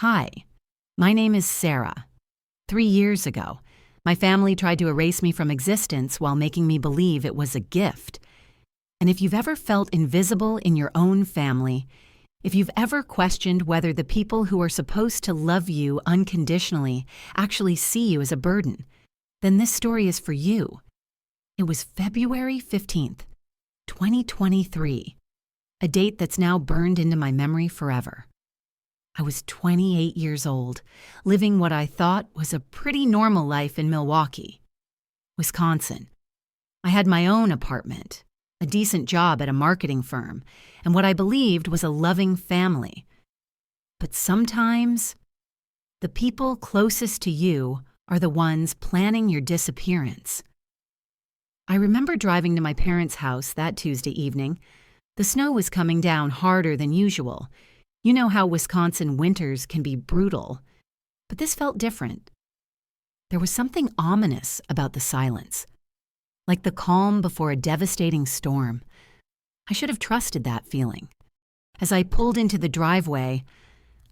Hi, my name is Sarah. 3 years ago, my family tried to erase me from existence while making me believe it was a gift. And if you've ever felt invisible in your own family, if you've ever questioned whether the people who are supposed to love you unconditionally actually see you as a burden, then this story is for you. It was February 15th, 2023, a date that's now burned into my memory forever. I was 28 years old, living what I thought was a pretty normal life in Milwaukee, Wisconsin. I had my own apartment, a decent job at a marketing firm, and what I believed was a loving family. But sometimes, the people closest to you are the ones planning your disappearance. I remember driving to my parents' house that Tuesday evening. The snow was coming down harder than usual. You know how Wisconsin winters can be brutal, but this felt different. There was something ominous about the silence, like the calm before a devastating storm. I should have trusted that feeling. As I pulled into the driveway,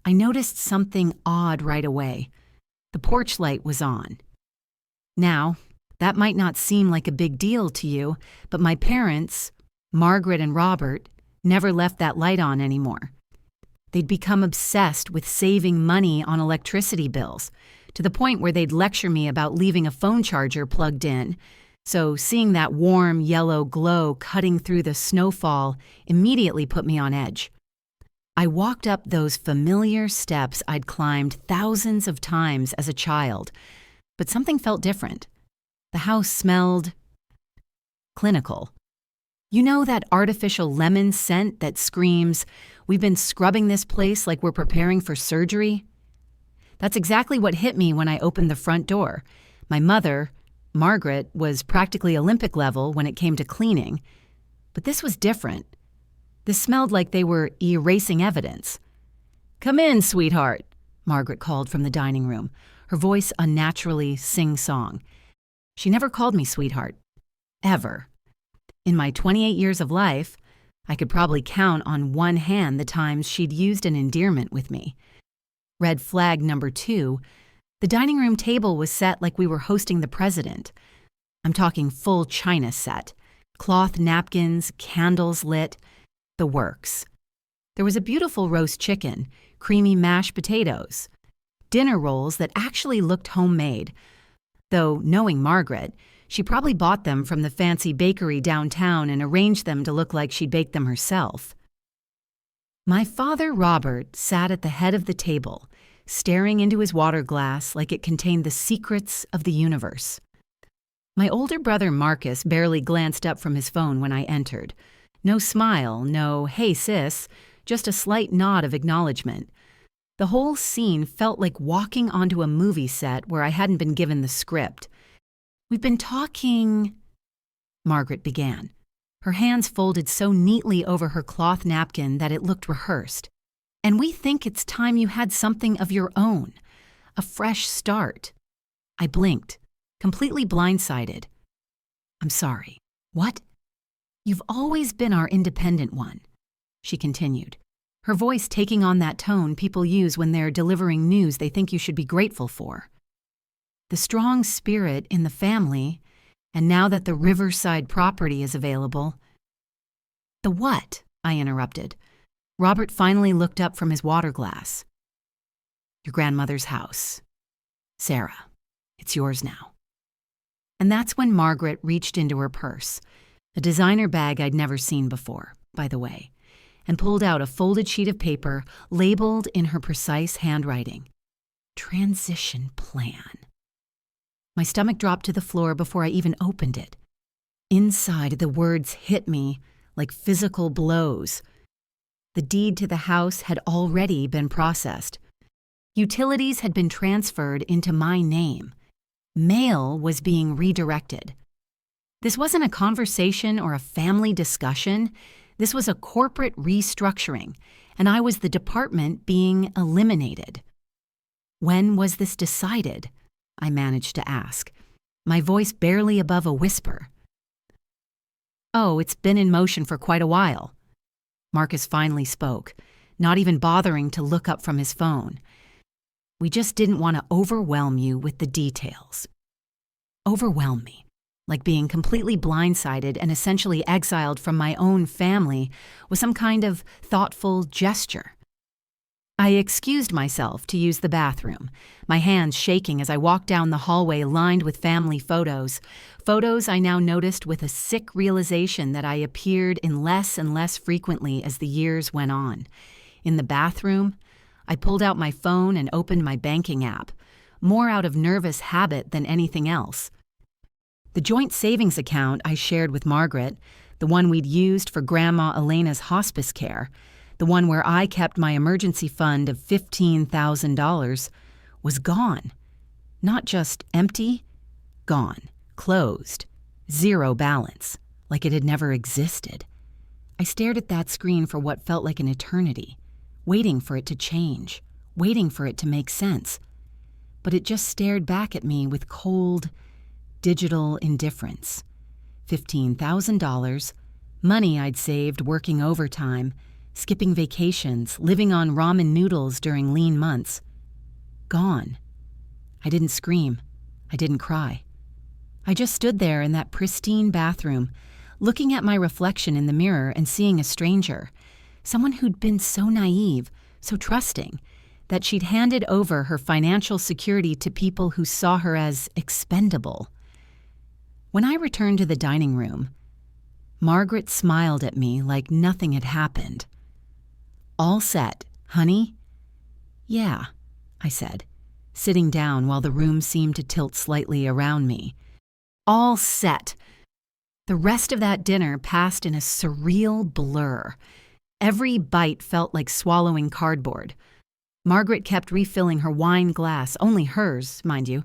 I noticed something odd right away. The porch light was on. Now, that might not seem like a big deal to you, but my parents, Margaret and Robert, never left that light on anymore. They'd become obsessed with saving money on electricity bills, to the point where they'd lecture me about leaving a phone charger plugged in. So seeing that warm yellow glow cutting through the snowfall immediately put me on edge. I walked up those familiar steps I'd climbed thousands of times as a child, but something felt different. The house smelled clinical. You know that artificial lemon scent that screams, "We've been scrubbing this place like we're preparing for surgery"? That's exactly what hit me when I opened the front door. My mother, Margaret, was practically Olympic level when it came to cleaning. But this was different. This smelled like they were erasing evidence. "Come in, sweetheart," Margaret called from the dining room, her voice unnaturally sing-song. She never called me sweetheart. Ever. In my 28 years of life, I could probably count on one hand the times she'd used an endearment with me. Red flag number 2, the dining room table was set like we were hosting the president. I'm talking full china set, cloth napkins, candles lit, the works. There was a beautiful roast chicken, creamy mashed potatoes, dinner rolls that actually looked homemade, though knowing Margaret, she probably bought them from the fancy bakery downtown and arranged them to look like she'd baked them herself. My father, Robert, sat at the head of the table, staring into his water glass like it contained the secrets of the universe. My older brother, Marcus, barely glanced up from his phone when I entered. No smile, no "hey sis," just a slight nod of acknowledgement. The whole scene felt like walking onto a movie set where I hadn't been given the script. "We've been talking," Margaret began, her hands folded so neatly over her cloth napkin that it looked rehearsed. "And we think it's time you had something of your own, a fresh start." I blinked, completely blindsided. "I'm sorry. What?" "You've always been our independent one," she continued, her voice taking on that tone people use when they're delivering news they think you should be grateful for. The strong spirit in the family, and now that the Riverside property is available. "The what?" I interrupted. Robert finally looked up from his water glass. "Your grandmother's house. Sarah, it's yours now." And that's when Margaret reached into her purse, a designer bag I'd never seen before, by the way, and pulled out a folded sheet of paper labeled in her precise handwriting. Transition plan. My stomach dropped to the floor before I even opened it. Inside, the words hit me like physical blows. The deed to the house had already been processed. Utilities had been transferred into my name. Mail was being redirected. This wasn't a conversation or a family discussion. This was a corporate restructuring, and I was the department being eliminated. When was this decided? I managed to ask, my voice barely above a whisper. "Oh, it's been in motion for quite a while." Marcus finally spoke, not even bothering to look up from his phone. We just didn't want to overwhelm you with the details. Overwhelm me, like being completely blindsided and essentially exiled from my own family, was some kind of thoughtful gesture. I excused myself to use the bathroom, my hands shaking as I walked down the hallway lined with family photos I now noticed with a sick realization that I appeared in less and less frequently as the years went on. In the bathroom, I pulled out my phone and opened my banking app, more out of nervous habit than anything else. The joint savings account I shared with Margaret, the one we'd used for Grandma Elena's hospice care, the one where I kept my emergency fund of $15,000, was gone. Not just empty, gone, closed, zero balance, like it had never existed. I stared at that screen for what felt like an eternity, waiting for it to change, waiting for it to make sense. But it just stared back at me with cold, digital indifference. $15,000, money I'd saved working overtime, skipping vacations, living on ramen noodles during lean months. Gone. I didn't scream. I didn't cry. I just stood there in that pristine bathroom, looking at my reflection in the mirror and seeing a stranger, someone who'd been so naive, so trusting, that she'd handed over her financial security to people who saw her as expendable. When I returned to the dining room, Margaret smiled at me like nothing had happened. "All set, honey?" "Yeah," I said, sitting down while the room seemed to tilt slightly around me. All set. The rest of that dinner passed in a surreal blur. Every bite felt like swallowing cardboard. Margaret kept refilling her wine glass, only hers, mind you,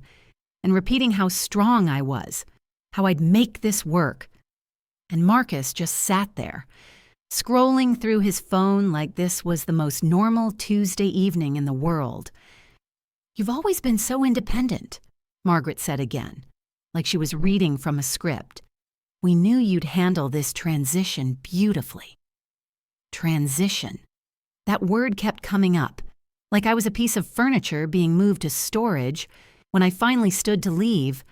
and repeating how strong I was, how I'd make this work. And Marcus just sat there, scrolling through his phone like this was the most normal Tuesday evening in the world. "You've always been so independent," Margaret said again, like she was reading from a script. "We knew you'd handle this transition beautifully." Transition. That word kept coming up, like I was a piece of furniture being moved to storage. When I finally stood to leave,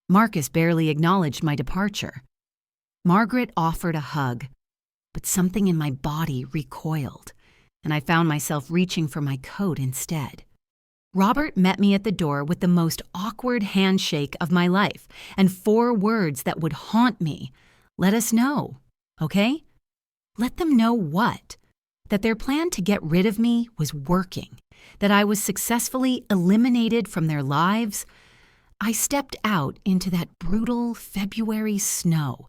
Marcus barely acknowledged my departure. Margaret offered a hug, but something in my body recoiled, and I found myself reaching for my coat instead. Robert met me at the door with the most awkward handshake of my life and 4 words that would haunt me. "Let us know, okay?" Let them know what? That their plan to get rid of me was working, that I was successfully eliminated from their lives. I stepped out into that brutal February snow,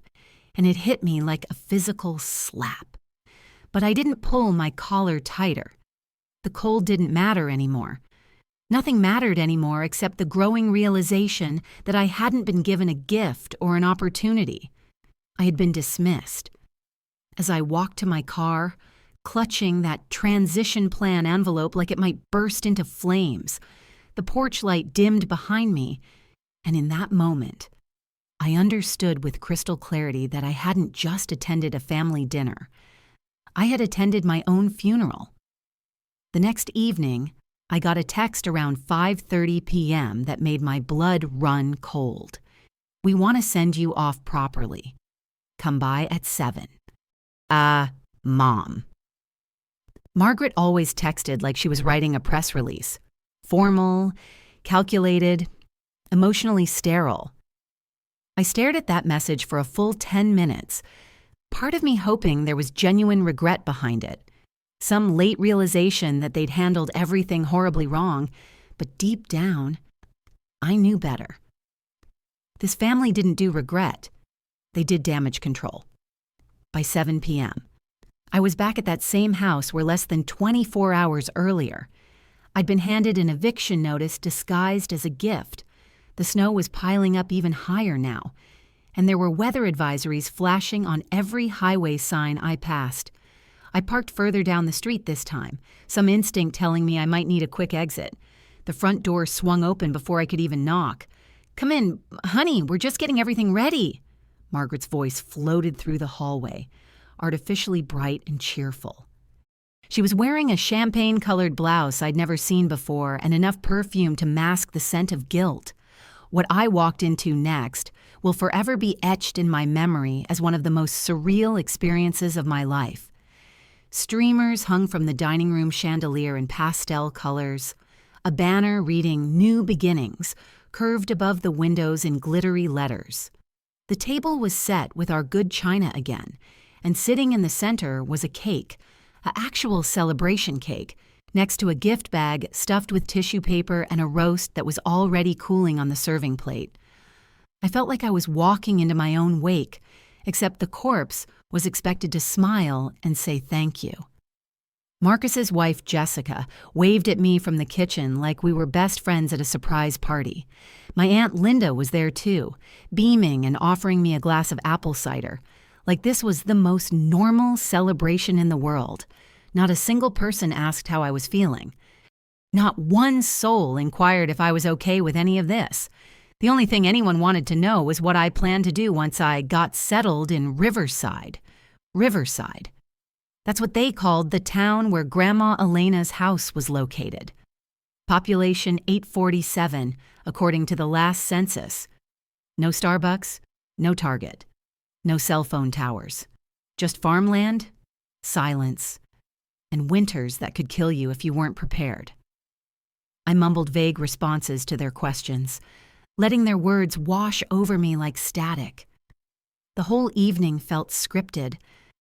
and it hit me like a physical slap. But I didn't pull my collar tighter. The cold didn't matter anymore. Nothing mattered anymore except the growing realization that I hadn't been given a gift or an opportunity. I had been dismissed. As I walked to my car, clutching that transition plan envelope like it might burst into flames, the porch light dimmed behind me, and in that moment, I understood with crystal clarity that I hadn't just attended a family dinner. I had attended my own funeral. The next evening, I got a text around 5:30 p.m. that made my blood run cold. "We want to send you off properly. Come by at 7. Mom." Margaret always texted like she was writing a press release. Formal, calculated, emotionally sterile. I stared at that message for a full 10 minutes, part of me hoping there was genuine regret behind it. Some late realization that they'd handled everything horribly wrong, but deep down, I knew better. This family didn't do regret. They did damage control. By 7 p.m., I was back at that same house where less than 24 hours earlier, I'd been handed an eviction notice disguised as a gift. The snow was piling up even higher now, and there were weather advisories flashing on every highway sign I passed. I parked further down the street this time, some instinct telling me I might need a quick exit. The front door swung open before I could even knock. "Come in, honey, we're just getting everything ready." Margaret's voice floated through the hallway, artificially bright and cheerful. She was wearing a champagne-colored blouse I'd never seen before and enough perfume to mask the scent of guilt. What I walked into next will forever be etched in my memory as one of the most surreal experiences of my life. Streamers hung from the dining room chandelier in pastel colors. A banner reading "New Beginnings" curved above the windows in glittery letters. The table was set with our good china again, and sitting in the center was a cake, an actual celebration cake, next to a gift bag stuffed with tissue paper and a roast that was already cooling on the serving plate. I felt like I was walking into my own wake, except the corpse was expected to smile and say thank you. Marcus's wife, Jessica, waved at me from the kitchen like we were best friends at a surprise party. My Aunt Linda was there too, beaming and offering me a glass of apple cider, like this was the most normal celebration in the world. Not a single person asked how I was feeling. Not one soul inquired if I was okay with any of this. The only thing anyone wanted to know was what I planned to do once I got settled in Riverside. Riverside. That's what they called the town where Grandma Elena's house was located. Population 847, according to the last census. No Starbucks, no Target, no cell phone towers. Just farmland, silence, and winters that could kill you if you weren't prepared. I mumbled vague responses to their questions, letting their words wash over me like static. The whole evening felt scripted,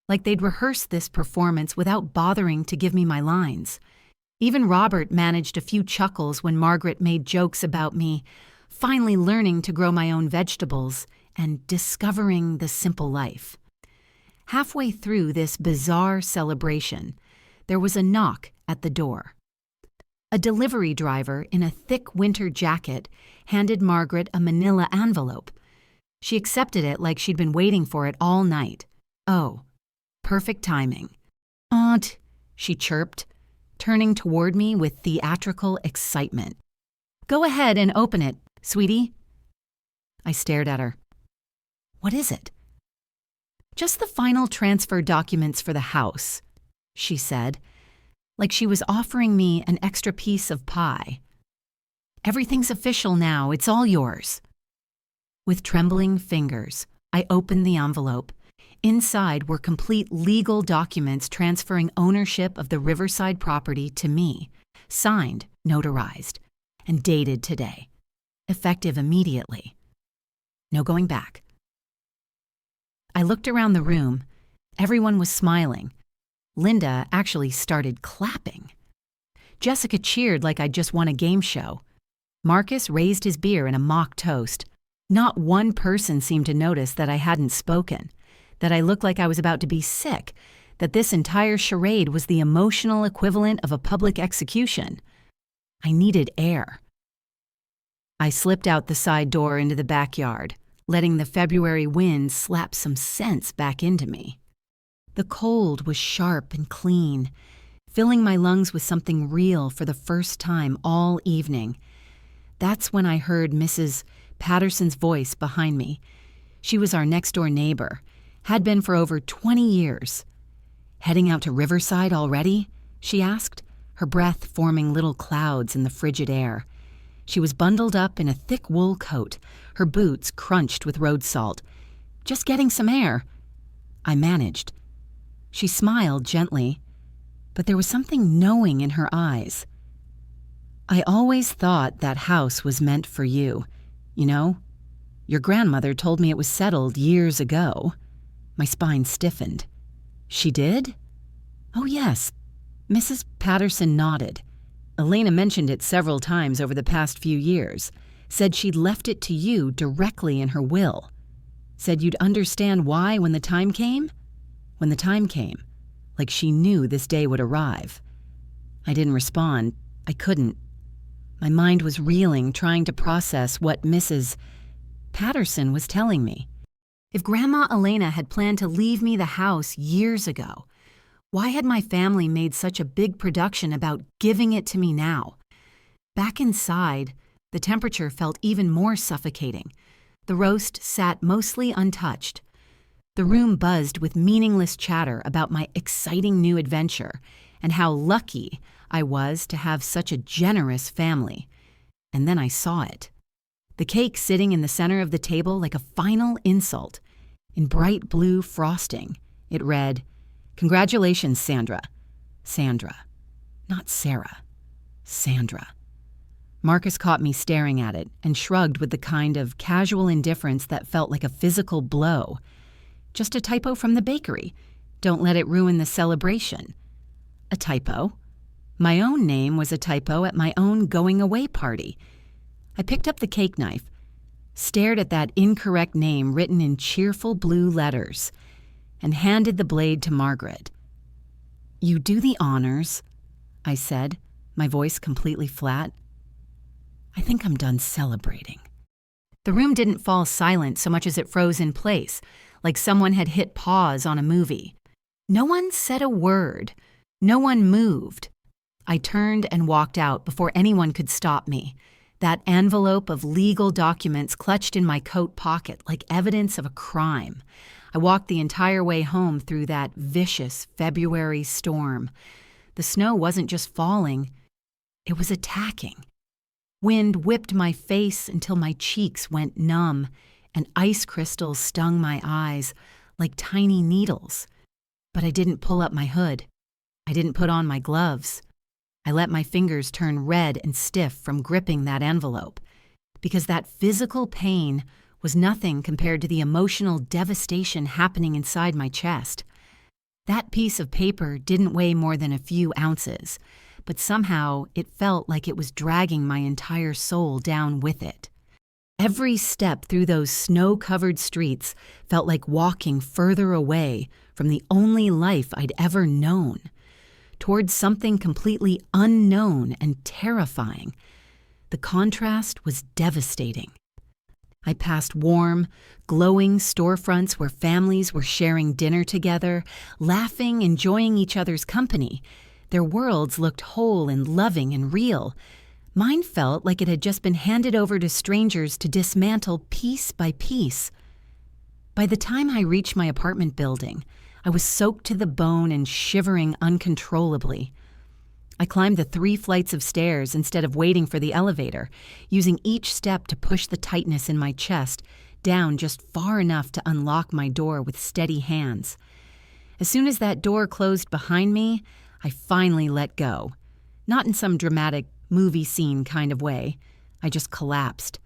like they'd rehearsed this performance without bothering to give me my lines. Even Robert managed a few chuckles when Margaret made jokes about me finally learning to grow my own vegetables and discovering the simple life. Halfway through this bizarre celebration, there was a knock at the door. A delivery driver in a thick winter jacket handed Margaret a manila envelope. She accepted it like she'd been waiting for it all night. Oh, perfect timing. "Aunt," she chirped, turning toward me with theatrical excitement. "Go ahead and open it, sweetie." I stared at her. "What is it?" "Just the final transfer documents for the house," she said, like she was offering me an extra piece of pie. "Everything's official now. It's all yours." With trembling fingers, I opened the envelope. Inside were complete legal documents transferring ownership of the Riverside property to me, signed, notarized, and dated today, effective immediately. No going back. I looked around the room. Everyone was smiling. Linda actually started clapping. Jessica cheered like I'd just won a game show. Marcus raised his beer in a mock toast. Not one person seemed to notice that I hadn't spoken, that I looked like I was about to be sick, that this entire charade was the emotional equivalent of a public execution. I needed air. I slipped out the side door into the backyard, letting the February wind slap some sense back into me. The cold was sharp and clean, filling my lungs with something real for the first time all evening. That's when I heard Mrs. Patterson's voice behind me. She was our next-door neighbor, had been for over 20 years. "Heading out to Riverside already?" she asked, her breath forming little clouds in the frigid air. She was bundled up in a thick wool coat, her boots crunched with road salt. "Just getting some air," I managed. She smiled gently, but there was something knowing in her eyes. "I always thought that house was meant for you. You know, your grandmother told me it was settled years ago." My spine stiffened. "She did?" "Oh, yes." Mrs. Patterson nodded. "Elena mentioned it several times over the past few years. Said she'd left it to you directly in her will. Said you'd understand why when the time came? When the time came. Like she knew this day would arrive." I didn't respond. I couldn't. My mind was reeling, trying to process what Mrs. Patterson was telling me. If Grandma Elena had planned to leave me the house years ago, why had my family made such a big production about giving it to me now? Back inside, the temperature felt even more suffocating. The roast sat mostly untouched. The room buzzed with meaningless chatter about my exciting new adventure, and how lucky I was to have such a generous family. And then I saw it. The cake sitting in the center of the table like a final insult. In bright blue frosting, it read, "Congratulations, Sandra." Sandra. Not Sarah. Sandra. Marcus caught me staring at it and shrugged with the kind of casual indifference that felt like a physical blow. Just a typo from the bakery. Don't let it ruin the celebration. A typo? My own name was a typo at my own going-away party. I picked up the cake knife, stared at that incorrect name written in cheerful blue letters, and handed the blade to Margaret. "You do the honors," I said, my voice completely flat. "I think I'm done celebrating." The room didn't fall silent so much as it froze in place, like someone had hit pause on a movie. No one said a word. No one moved. I turned and walked out before anyone could stop me, that envelope of legal documents clutched in my coat pocket like evidence of a crime. I walked the entire way home through that vicious February storm. The snow wasn't just falling, it was attacking. Wind whipped my face until my cheeks went numb, and ice crystals stung my eyes like tiny needles. But I didn't pull up my hood. I didn't put on my gloves. I let my fingers turn red and stiff from gripping that envelope, because that physical pain was nothing compared to the emotional devastation happening inside my chest. That piece of paper didn't weigh more than a few ounces, but somehow it felt like it was dragging my entire soul down with it. Every step through those snow-covered streets felt like walking further away from the only life I'd ever known, towards something completely unknown and terrifying. The contrast was devastating. I passed warm, glowing storefronts where families were sharing dinner together, laughing, enjoying each other's company. Their worlds looked whole and loving and real. Mine felt like it had just been handed over to strangers to dismantle piece by piece. By the time I reached my apartment building, I was soaked to the bone and shivering uncontrollably. I climbed the 3 flights of stairs instead of waiting for the elevator, using each step to push the tightness in my chest down just far enough to unlock my door with steady hands. As soon as that door closed behind me, I finally let go. Not in some dramatic movie scene kind of way. I just collapsed.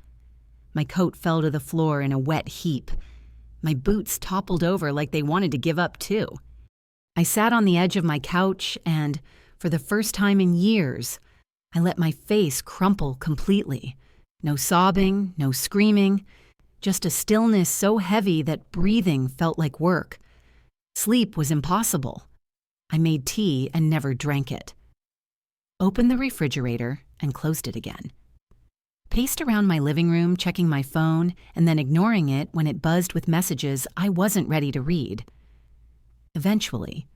My coat fell to the floor in a wet heap. My boots toppled over like they wanted to give up too. I sat on the edge of my couch and, for the first time in years, I let my face crumple completely. No sobbing, no screaming, just a stillness so heavy that breathing felt like work. Sleep was impossible. I made tea and never drank it. Opened the refrigerator and closed it again. Paced around my living room, checking my phone, and then ignoring it when it buzzed with messages I wasn't ready to read. Eventually,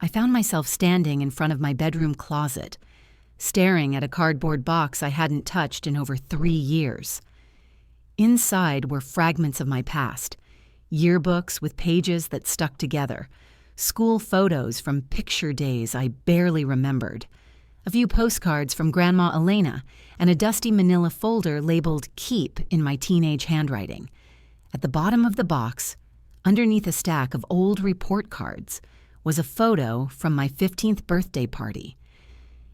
I found myself standing in front of my bedroom closet, staring at a cardboard box I hadn't touched in over 3 years. Inside were fragments of my past, yearbooks with pages that stuck together, school photos from picture days I barely remembered, a few postcards from Grandma Elena, and a dusty manila folder labeled Keep in my teenage handwriting. At the bottom of the box, underneath a stack of old report cards, was a photo from my 15th birthday party.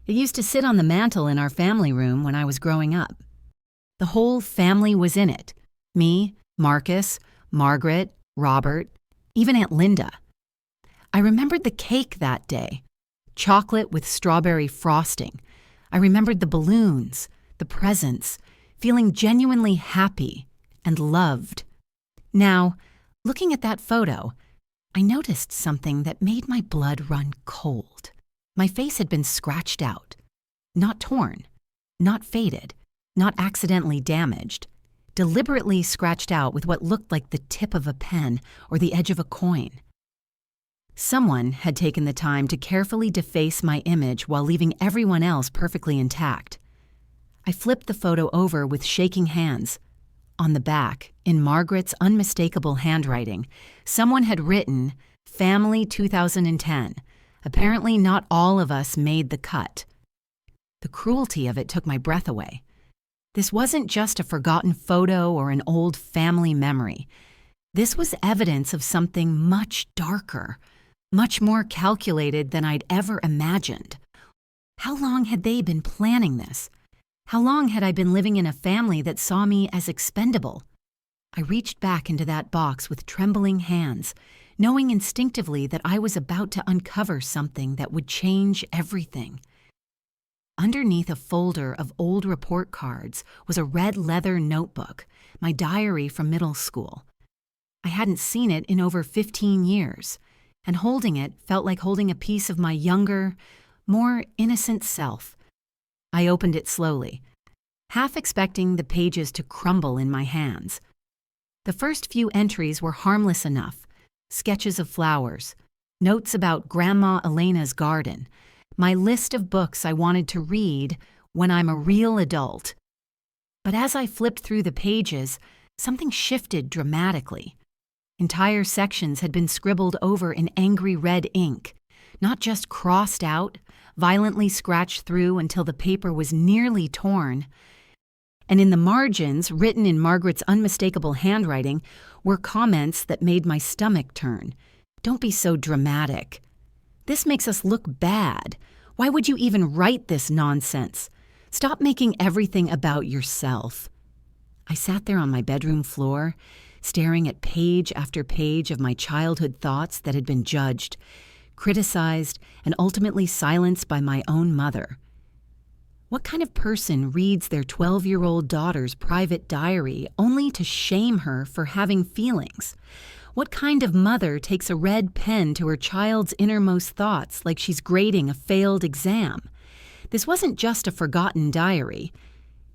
It used to sit on the mantel in our family room when I was growing up. The whole family was in it. Me, Marcus, Margaret, Robert, even Aunt Linda. I remembered the cake that day. Chocolate with strawberry frosting. I remembered the balloons, the presents, feeling genuinely happy and loved. Now, looking at that photo, I noticed something that made my blood run cold. My face had been scratched out. Not torn, not faded, not accidentally damaged. Deliberately scratched out with what looked like the tip of a pen or the edge of a coin. Someone had taken the time to carefully deface my image while leaving everyone else perfectly intact. I flipped the photo over with shaking hands. On the back, in Margaret's unmistakable handwriting, someone had written, "Family 2010, Apparently, not all of us made the cut. The cruelty of it took my breath away. This wasn't just a forgotten photo or an old family memory. This was evidence of something much darker, much more calculated than I'd ever imagined. How long had they been planning this? How long had I been living in a family that saw me as expendable? I reached back into that box with trembling hands, knowing instinctively that I was about to uncover something that would change everything. Underneath a folder of old report cards was a red leather notebook, my diary from middle school. I hadn't seen it in over 15 years, and holding it felt like holding a piece of my younger, more innocent self. I opened it slowly, half expecting the pages to crumble in my hands. The first few entries were harmless enough: sketches of flowers, notes about Grandma Elena's garden, my list of books I wanted to read when I'm a real adult. But as I flipped through the pages, something shifted dramatically. Entire sections had been scribbled over in angry red ink, not just crossed out, violently scratched through until the paper was nearly torn. And in the margins, written in Margaret's unmistakable handwriting, were comments that made my stomach turn. "Don't be so dramatic. This makes us look bad. Why would you even write this nonsense? Stop making everything about yourself." I sat there on my bedroom floor, staring at page after page of my childhood thoughts that had been judged, criticized, and ultimately silenced by my own mother. What kind of person reads their 12-year-old daughter's private diary only to shame her for having feelings? What kind of mother takes a red pen to her child's innermost thoughts like she's grading a failed exam? This wasn't just a forgotten diary.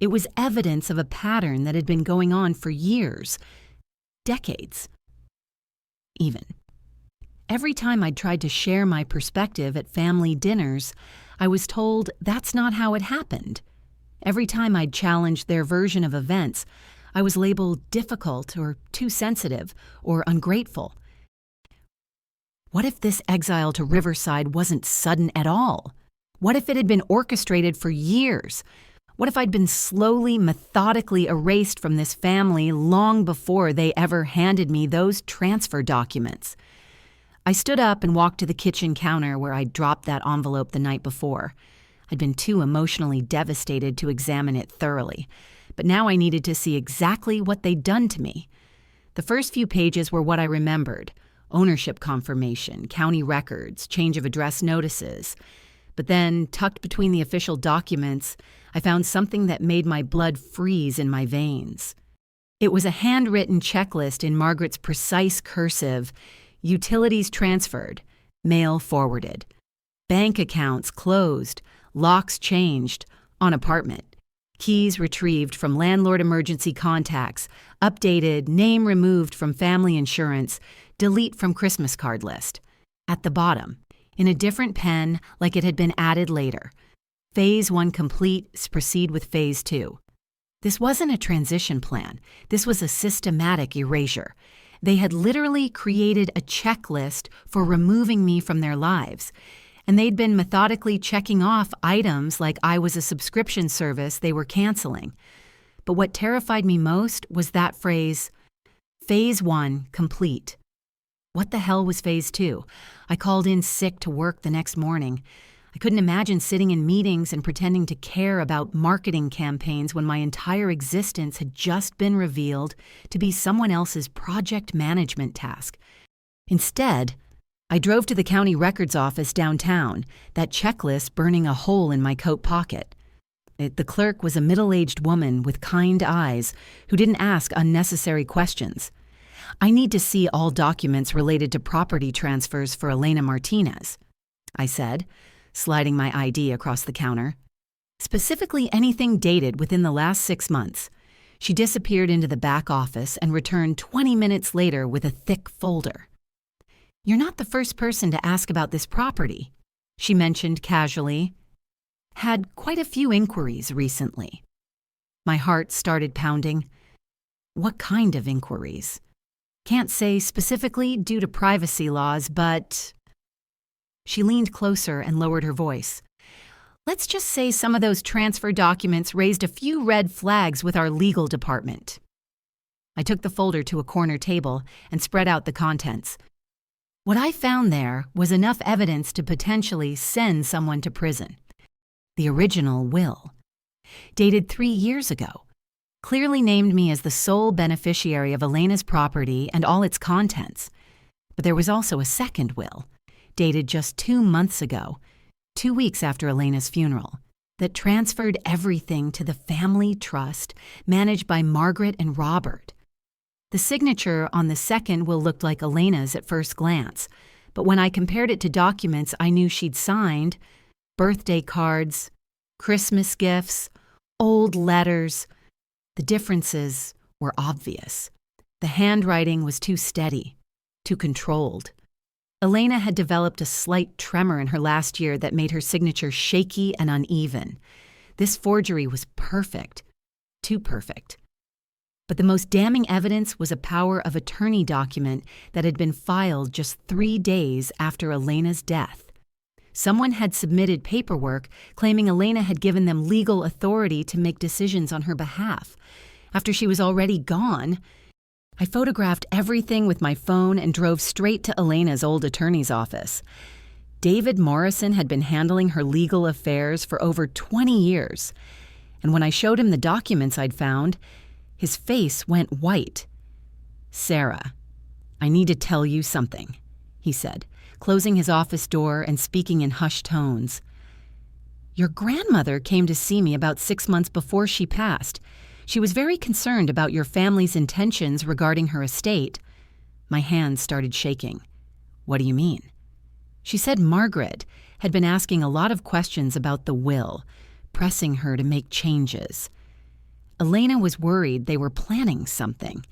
It was evidence of a pattern that had been going on for years, decades, even. Every time I'd tried to share my perspective at family dinners, I was told that's not how it happened. Every time I'd challenged their version of events, I was labeled difficult or too sensitive or ungrateful. What if this exile to Riverside wasn't sudden at all? What if it had been orchestrated for years? What if I'd been slowly, methodically erased from this family long before they ever handed me those transfer documents? I stood up and walked to the kitchen counter where I'd dropped that envelope the night before. I'd been too emotionally devastated to examine it thoroughly, but now I needed to see exactly what they'd done to me. The first few pages were what I remembered: ownership confirmation, county records, change of address notices. But then, tucked between the official documents, I found something that made my blood freeze in my veins. It was a handwritten checklist in Margaret's precise cursive: utilities transferred, mail forwarded, bank accounts closed, locks changed, on apartment, keys retrieved from landlord emergency contacts, updated, name removed from family insurance, delete from Christmas card list. At the bottom, in a different pen like it had been added later: Phase 1 complete, proceed with Phase 2. This wasn't a transition plan. This was a systematic erasure. They had literally created a checklist for removing me from their lives, and they'd been methodically checking off items like I was a subscription service they were canceling. But what terrified me most was that phrase, Phase 1 complete. What the hell was Phase 2? I called in sick to work the next morning. I couldn't imagine sitting in meetings and pretending to care about marketing campaigns when my entire existence had just been revealed to be someone else's project management task. Instead, I drove to the county records office downtown, that checklist burning a hole in my coat pocket. The clerk was a middle-aged woman with kind eyes who didn't ask unnecessary questions. "I need to see all documents related to property transfers for Elena Martinez," I said, sliding my ID across the counter. "Specifically anything dated within the last 6 months." She disappeared into the back office and returned 20 minutes later with a thick folder. "You're not the first person to ask about this property," she mentioned casually. "Had quite a few inquiries recently." My heart started pounding. What kind of inquiries? Can't say specifically due to privacy laws, but... She leaned closer and lowered her voice. Let's just say some of those transfer documents raised a few red flags with our legal department. I took the folder to a corner table and spread out the contents. What I found there was enough evidence to potentially send someone to prison. The original will, dated 3 years ago, clearly named me as the sole beneficiary of Elena's property and all its contents. But there was also a second will, dated just 2 months ago, 2 weeks after Elena's funeral, that transferred everything to the family trust managed by Margaret and Robert. The signature on the second will looked like Elena's at first glance, but when I compared it to documents I knew she'd signed, birthday cards, Christmas gifts, old letters, the differences were obvious. The handwriting was too steady, too controlled. Elena had developed a slight tremor in her last year that made her signature shaky and uneven. This forgery was perfect, too perfect. But the most damning evidence was a power of attorney document that had been filed just 3 days after Elena's death. Someone had submitted paperwork claiming Elena had given them legal authority to make decisions on her behalf. After she was already gone, I photographed everything with my phone and drove straight to Elena's old attorney's office. David Morrison had been handling her legal affairs for over 20 years, and when I showed him the documents I'd found, his face went white. "Sarah, I need to tell you something," he said, closing his office door and speaking in hushed tones. "Your grandmother came to see me about 6 months before she passed. She was very concerned about your family's intentions regarding her estate." My hands started shaking. "What do you mean?" She said Margaret had been asking a lot of questions about the will, pressing her to make changes. Elena was worried they were planning something.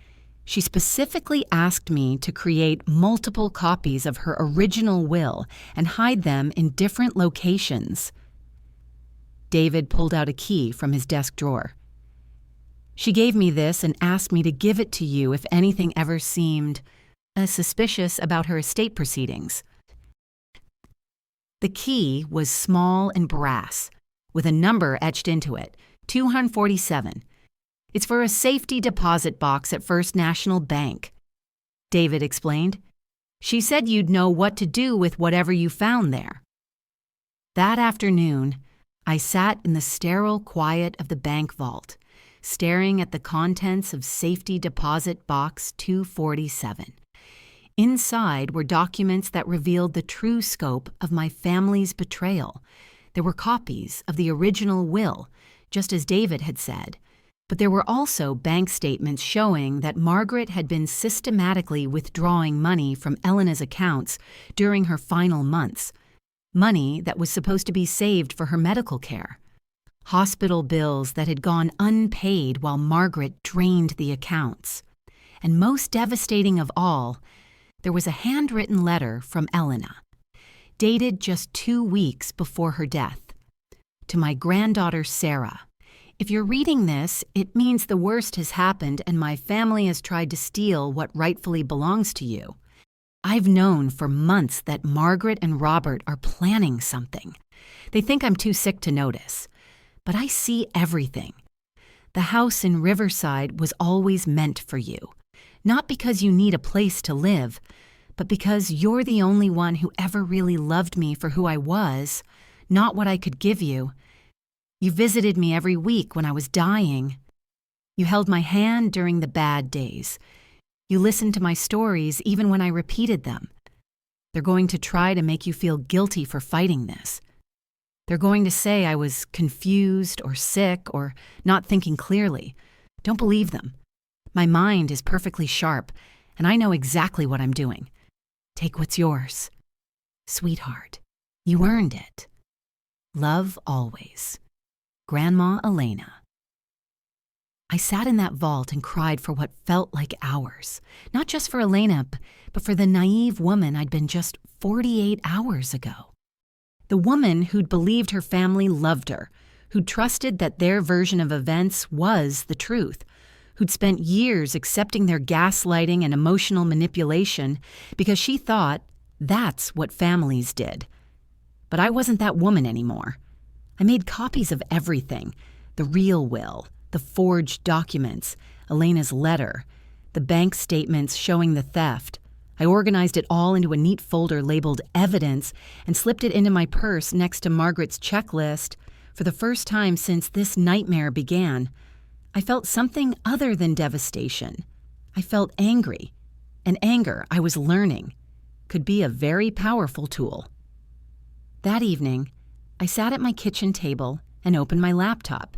She specifically asked me to create multiple copies of her original will and hide them in different locations. David pulled out a key from his desk drawer. "She gave me this and asked me to give it to you if anything ever seemed suspicious about her estate proceedings." The key was small and brass, with a number etched into it, 247. "It's for a safety deposit box at First National Bank," David explained. "She said you'd know what to do with whatever you found there." That afternoon, I sat in the sterile quiet of the bank vault, staring at the contents of Safety Deposit Box 247. Inside were documents that revealed the true scope of my family's betrayal. There were copies of the original will, just as David had said, but there were also bank statements showing that Margaret had been systematically withdrawing money from Elena's accounts during her final months, money that was supposed to be saved for her medical care. Hospital bills that had gone unpaid while Margaret drained the accounts. And most devastating of all, there was a handwritten letter from Elena, dated just 2 weeks before her death. "To my granddaughter Sarah, if you're reading this, it means the worst has happened and my family has tried to steal what rightfully belongs to you. I've known for months that Margaret and Robert are planning something. They think I'm too sick to notice. But I see everything. The house in Riverside was always meant for you, not because you need a place to live, but because you're the only one who ever really loved me for who I was, not what I could give you. You visited me every week when I was dying. You held my hand during the bad days. You listened to my stories even when I repeated them. They're going to try to make you feel guilty for fighting this. They're going to say I was confused or sick or not thinking clearly. Don't believe them. My mind is perfectly sharp, and I know exactly what I'm doing. Take what's yours. Sweetheart, you earned it. Love always. Grandma Elena." I sat in that vault and cried for what felt like hours, not just for Elena, but for the naive woman I'd been just 48 hours ago. The woman who'd believed her family loved her, who'd trusted that their version of events was the truth, who'd spent years accepting their gaslighting and emotional manipulation because she thought that's what families did. But I wasn't that woman anymore. I made copies of everything: the real will, the forged documents, Elena's letter, the bank statements showing the theft. I organized it all into a neat folder labeled evidence and slipped it into my purse next to Margaret's checklist. For the first time since this nightmare began, I felt something other than devastation. I felt angry, and anger, I was learning, could be a very powerful tool. That evening, I sat at my kitchen table and opened my laptop.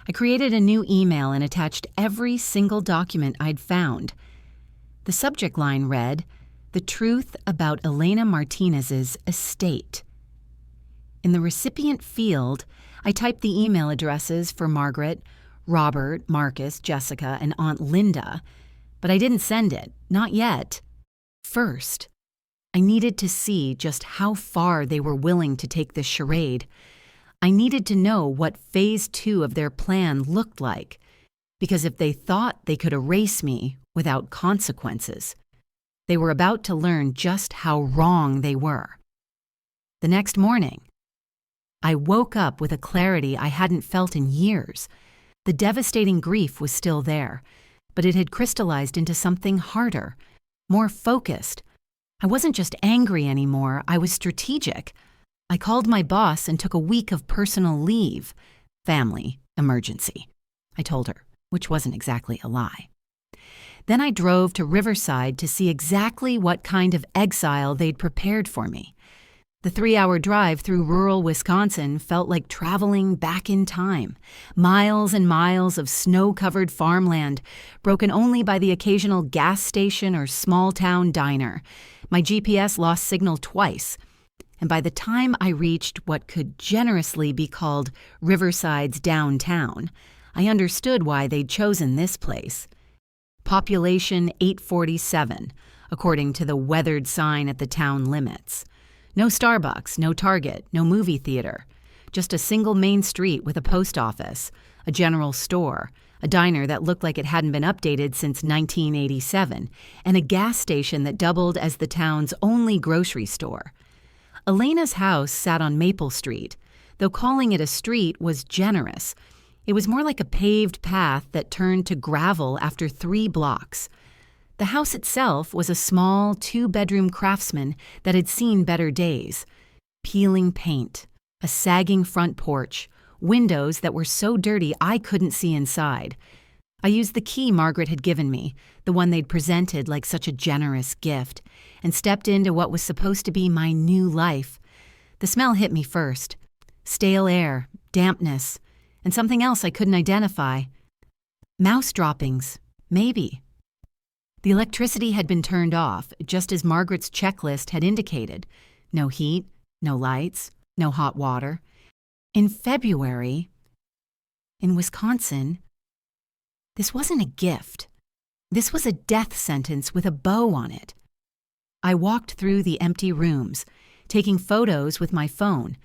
I created a new email and attached every single document I'd found. The subject line read, "The truth about Elena Martinez's estate." In the recipient field, I typed the email addresses for Margaret, Robert, Marcus, Jessica, and Aunt Linda, but I didn't send it, not yet. First, I needed to see just how far they were willing to take this charade. I needed to know what phase 2 of their plan looked like, because if they thought they could erase me without consequences, they were about to learn just how wrong they were. The next morning, I woke up with a clarity I hadn't felt in years. The devastating grief was still there, but it had crystallized into something harder, more focused. I wasn't just angry anymore, I was strategic. I called my boss and took a week of personal leave. Family emergency, I told her, which wasn't exactly a lie. Then I drove to Riverside to see exactly what kind of exile they'd prepared for me. The 3-hour drive through rural Wisconsin felt like traveling back in time. Miles and miles of snow-covered farmland, broken only by the occasional gas station or small-town diner. My GPS lost signal twice, and by the time I reached what could generously be called Riverside's downtown, I understood why they'd chosen this place. Population 847, according to the weathered sign at the town limits. No Starbucks, no Target, no movie theater. Just a single main street with a post office, a general store, a diner that looked like it hadn't been updated since 1987, and a gas station that doubled as the town's only grocery store. Elena's house sat on Maple Street, though calling it a street was generous. It was more like a paved path that turned to gravel after 3 blocks. The house itself was a small 2-bedroom craftsman that had seen better days. Peeling paint, a sagging front porch, windows that were so dirty I couldn't see inside. I used the key Margaret had given me, the one they'd presented like such a generous gift, and stepped into what was supposed to be my new life. The smell hit me first. Stale air, dampness, and something else I couldn't identify. Mouse droppings, maybe. The electricity had been turned off, just as Margaret's checklist had indicated. No heat, no lights, no hot water. In February, in Wisconsin, this wasn't a gift. This was a death sentence with a bow on it. I walked through the empty rooms, taking photos with my phone.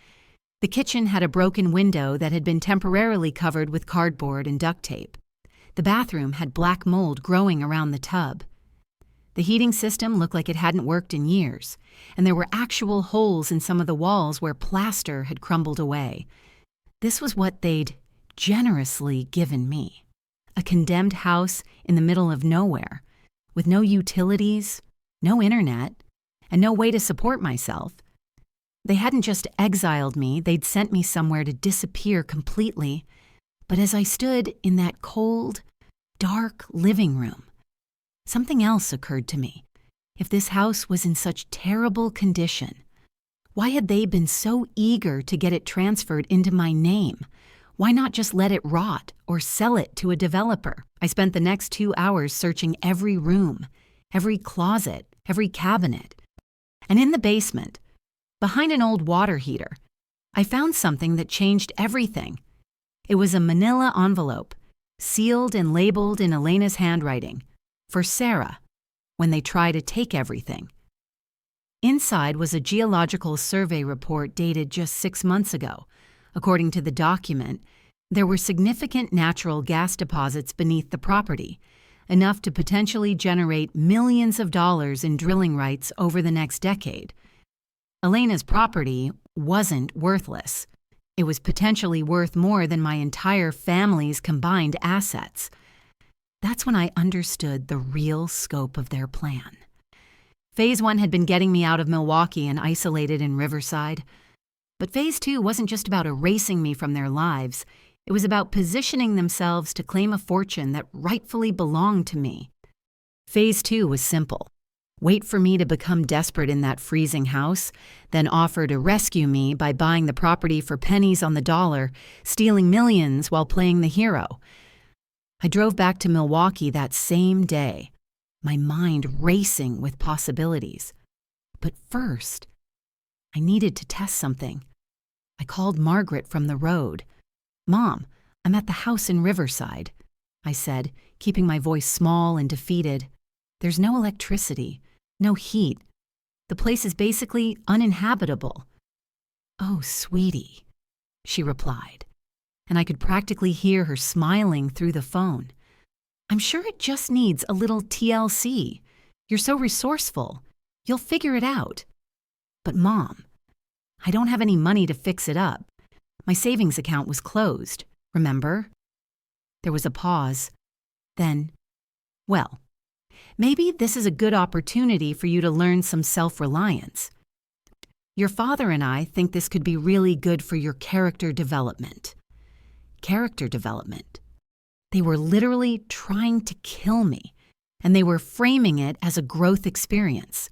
The kitchen had a broken window that had been temporarily covered with cardboard and duct tape. The bathroom had black mold growing around the tub. The heating system looked like it hadn't worked in years, and there were actual holes in some of the walls where plaster had crumbled away. This was what they'd generously given me. A condemned house in the middle of nowhere, with no utilities, no internet, and no way to support myself. They hadn't just exiled me, they'd sent me somewhere to disappear completely. But as I stood in that cold, dark living room, something else occurred to me. If this house was in such terrible condition, why had they been so eager to get it transferred into my name? Why not just let it rot or sell it to a developer? I spent the next 2 hours searching every room, every closet, every cabinet. And in the basement, behind an old water heater, I found something that changed everything. It was a manila envelope, sealed and labeled in Elena's handwriting, for Sarah, when they try to take everything. Inside was a geological survey report dated just 6 months ago. According to the document, there were significant natural gas deposits beneath the property, enough to potentially generate millions of dollars in drilling rights over the next decade. Elena's property wasn't worthless. It was potentially worth more than my entire family's combined assets. That's when I understood the real scope of their plan. Phase 1 had been getting me out of Milwaukee and isolated in Riverside. But Phase 2 wasn't just about erasing me from their lives. It was about positioning themselves to claim a fortune that rightfully belonged to me. Phase 2 was simple. Wait for me to become desperate in that freezing house, then offer to rescue me by buying the property for pennies on the dollar, stealing millions while playing the hero. I drove back to Milwaukee that same day, my mind racing with possibilities. But first, I needed to test something. I called Margaret from the road. "Mom, I'm at the house in Riverside," I said, keeping my voice small and defeated. "There's no electricity, no heat. The place is basically uninhabitable." "Oh, sweetie," she replied, and I could practically hear her smiling through the phone. "I'm sure it just needs a little TLC. You're so resourceful. You'll figure it out." "But Mom, I don't have any money to fix it up. My savings account was closed, remember?" There was a pause. Then, "Well, maybe this is a good opportunity for you to learn some self-reliance. Your father and I think this could be really good for your character development." Character development. They were literally trying to kill me, and they were framing it as a growth experience.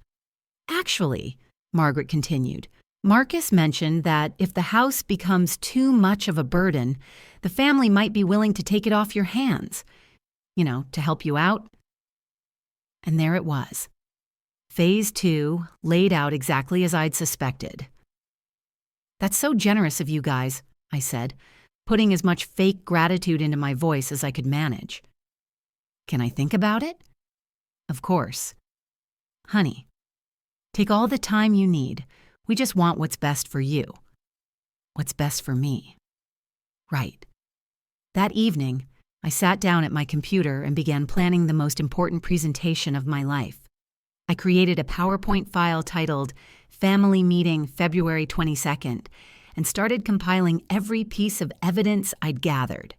"Actually," Margaret continued, "Marcus mentioned that if the house becomes too much of a burden, the family might be willing to take it off your hands, to help you out." And there it was. Phase 2 laid out exactly as I'd suspected. "That's so generous of you guys," I said, putting as much fake gratitude into my voice as I could manage. "Can I think about it?" "Of course." "Honey, take all the time you need. We just want what's best for you." "What's best for me?" Right. That evening, I sat down at my computer and began planning the most important presentation of my life. I created a PowerPoint file titled Family Meeting February 22nd and started compiling every piece of evidence I'd gathered.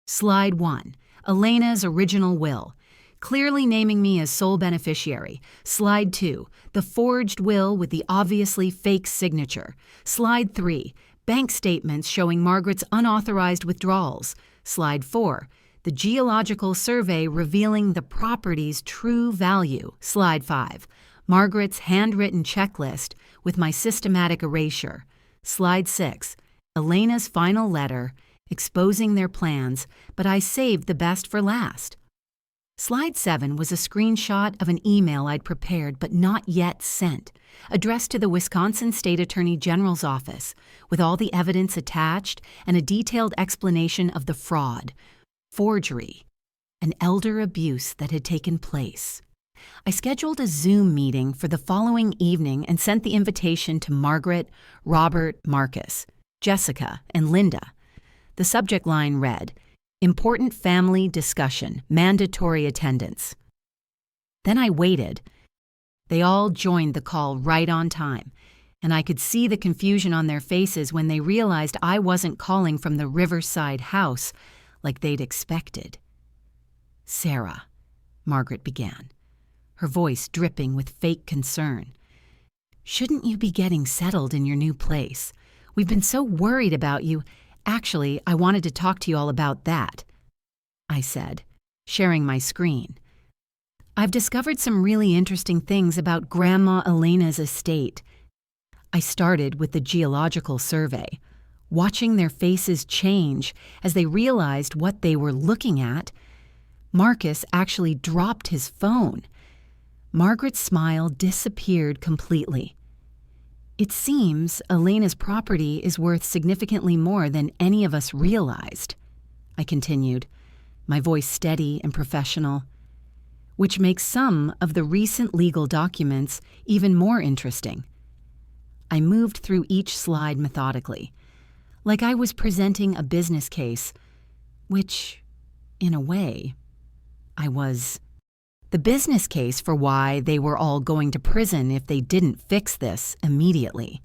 Slide 1, Elena's original will, clearly naming me as sole beneficiary. Slide 2, the forged will with the obviously fake signature. Slide 3, bank statements showing Margaret's unauthorized withdrawals. Slide 4, the geological survey revealing the property's true value. Slide 5, Margaret's handwritten checklist with my systematic erasure. Slide 6, Elena's final letter, exposing their plans, but I saved the best for last. Slide 7 was a screenshot of an email I'd prepared but not yet sent, addressed to the Wisconsin State Attorney General's office, with all the evidence attached and a detailed explanation of the fraud, forgery, and elder abuse that had taken place. I scheduled a Zoom meeting for the following evening and sent the invitation to Margaret, Robert, Marcus, Jessica, and Linda. The subject line read, "Important family discussion, mandatory attendance." Then I waited. They all joined the call right on time, and I could see the confusion on their faces when they realized I wasn't calling from the Riverside house like they'd expected. "Sarah," Margaret began, her voice dripping with fake concern, "shouldn't you be getting settled in your new place? We've been so worried about you. Actually, I wanted to talk to you all about that," I said, sharing my screen. "I've discovered some really interesting things about Grandma Elena's estate." I started with the geological survey, watching their faces change as they realized what they were looking at. Marcus actually dropped his phone. Margaret's smile disappeared completely. "It seems Elena's property is worth significantly more than any of us realized," I continued, my voice steady and professional, "which makes some of the recent legal documents even more interesting." I moved through each slide methodically, like I was presenting a business case, which, in a way, I was The business case for why they were all going to prison if they didn't fix this immediately.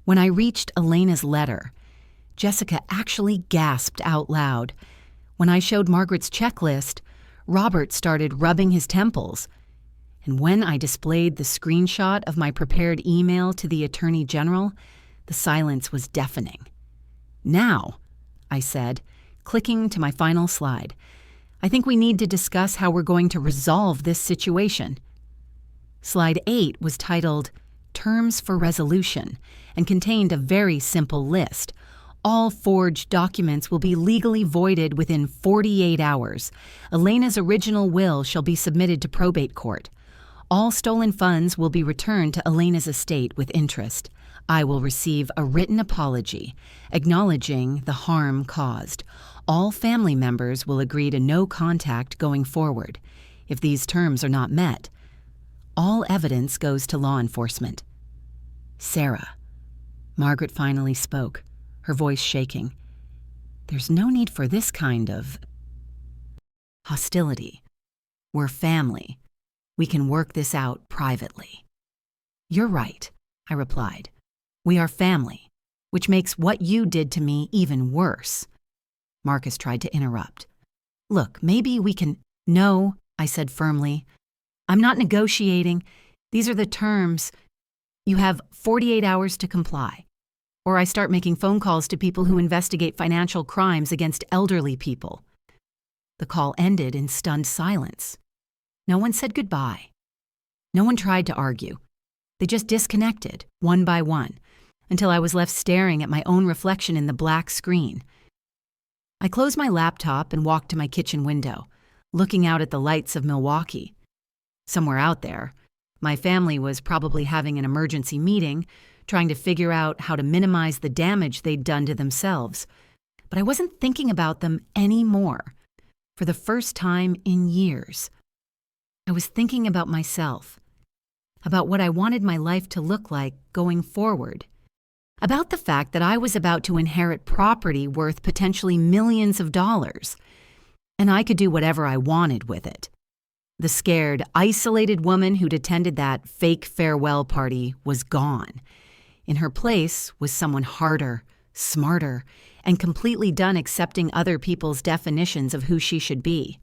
When I reached Elena's letter, Jessica actually gasped out loud. When I showed Margaret's checklist, Robert started rubbing his temples. And when I displayed the screenshot of my prepared email to the Attorney General, the silence was deafening. "Now," I said, clicking to my final slide, "I think we need to discuss how we're going to resolve this situation." Slide 8 was titled Terms for Resolution and contained a very simple list. All forged documents will be legally voided within 48 hours. Elena's original will shall be submitted to probate court. All stolen funds will be returned to Elena's estate with interest. I will receive a written apology acknowledging the harm caused. All family members will agree to no contact going forward. If these terms are not met, all evidence goes to law enforcement. "Sarah," Margaret finally spoke, her voice shaking. "There's no need for this kind of hostility. We're family. We can work this out privately." "You're right," I replied. "We are family, which makes what you did to me even worse." Marcus tried to interrupt. "Look, maybe we can—" "No," I said firmly. "I'm not negotiating. These are the terms. You have 48 hours to comply, or I start making phone calls to people who investigate financial crimes against elderly people." The call ended in stunned silence. No one said goodbye. No one tried to argue. They just disconnected, one by one, until I was left staring at my own reflection in the black screen. I closed my laptop and walked to my kitchen window, looking out at the lights of Milwaukee. Somewhere out there, my family was probably having an emergency meeting, trying to figure out how to minimize the damage they'd done to themselves. But I wasn't thinking about them anymore. For the first time in years, I was thinking about myself, about what I wanted my life to look like going forward, about the fact that I was about to inherit property worth potentially millions of dollars, and I could do whatever I wanted with it. The scared, isolated woman who'd attended that fake farewell party was gone. In her place was someone harder, smarter, and completely done accepting other people's definitions of who she should be.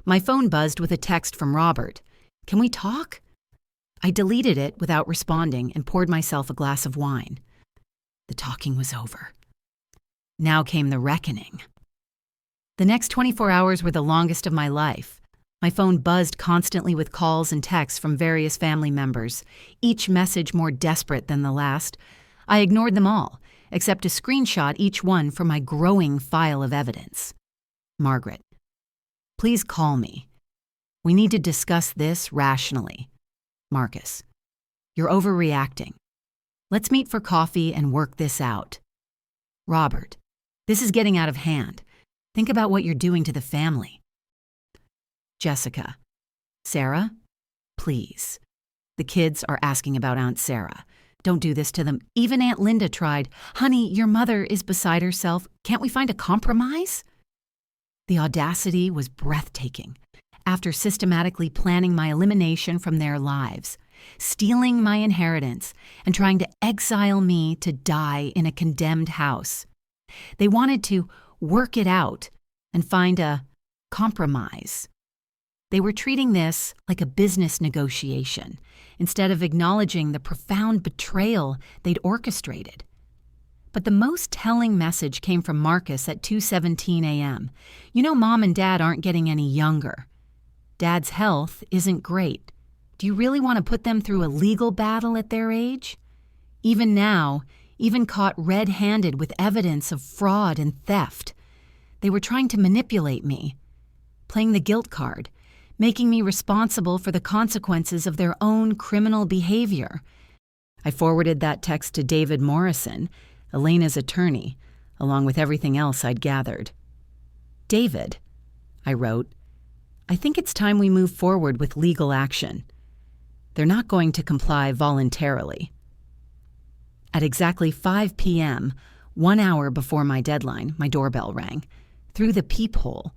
My phone buzzed with a text from Robert. "Can we talk?" I deleted it without responding and poured myself a glass of wine. The talking was over. Now came the reckoning. The next 24 hours were the longest of my life. My phone buzzed constantly with calls and texts from various family members, each message more desperate than the last. I ignored them all, except to screenshot each one for my growing file of evidence. Margaret, please call me. We need to discuss this rationally. Marcus, you're overreacting. Let's meet for coffee and work this out. Robert, this is getting out of hand. Think about what you're doing to the family. Jessica, Sarah, please. The kids are asking about Aunt Sarah. Don't do this to them. Even Aunt Linda tried. Honey, your mother is beside herself. Can't we find a compromise? The audacity was breathtaking. After systematically planning my elimination from their lives, stealing my inheritance, and trying to exile me to die in a condemned house, they wanted to work it out and find a compromise. They were treating this like a business negotiation instead of acknowledging the profound betrayal they'd orchestrated. But the most telling message came from Marcus at 2:17 a.m. You know, Mom and Dad aren't getting any younger. Dad's health isn't great. Do you really want to put them through a legal battle at their age? Even now, even caught red-handed with evidence of fraud and theft, they were trying to manipulate me, playing the guilt card, making me responsible for the consequences of their own criminal behavior. I forwarded that text to David Morrison, Elena's attorney, along with everything else I'd gathered. David, I wrote, I think it's time we move forward with legal action. They're not going to comply voluntarily. At exactly 5 p.m., 1 hour before my deadline, my doorbell rang. Through the peephole,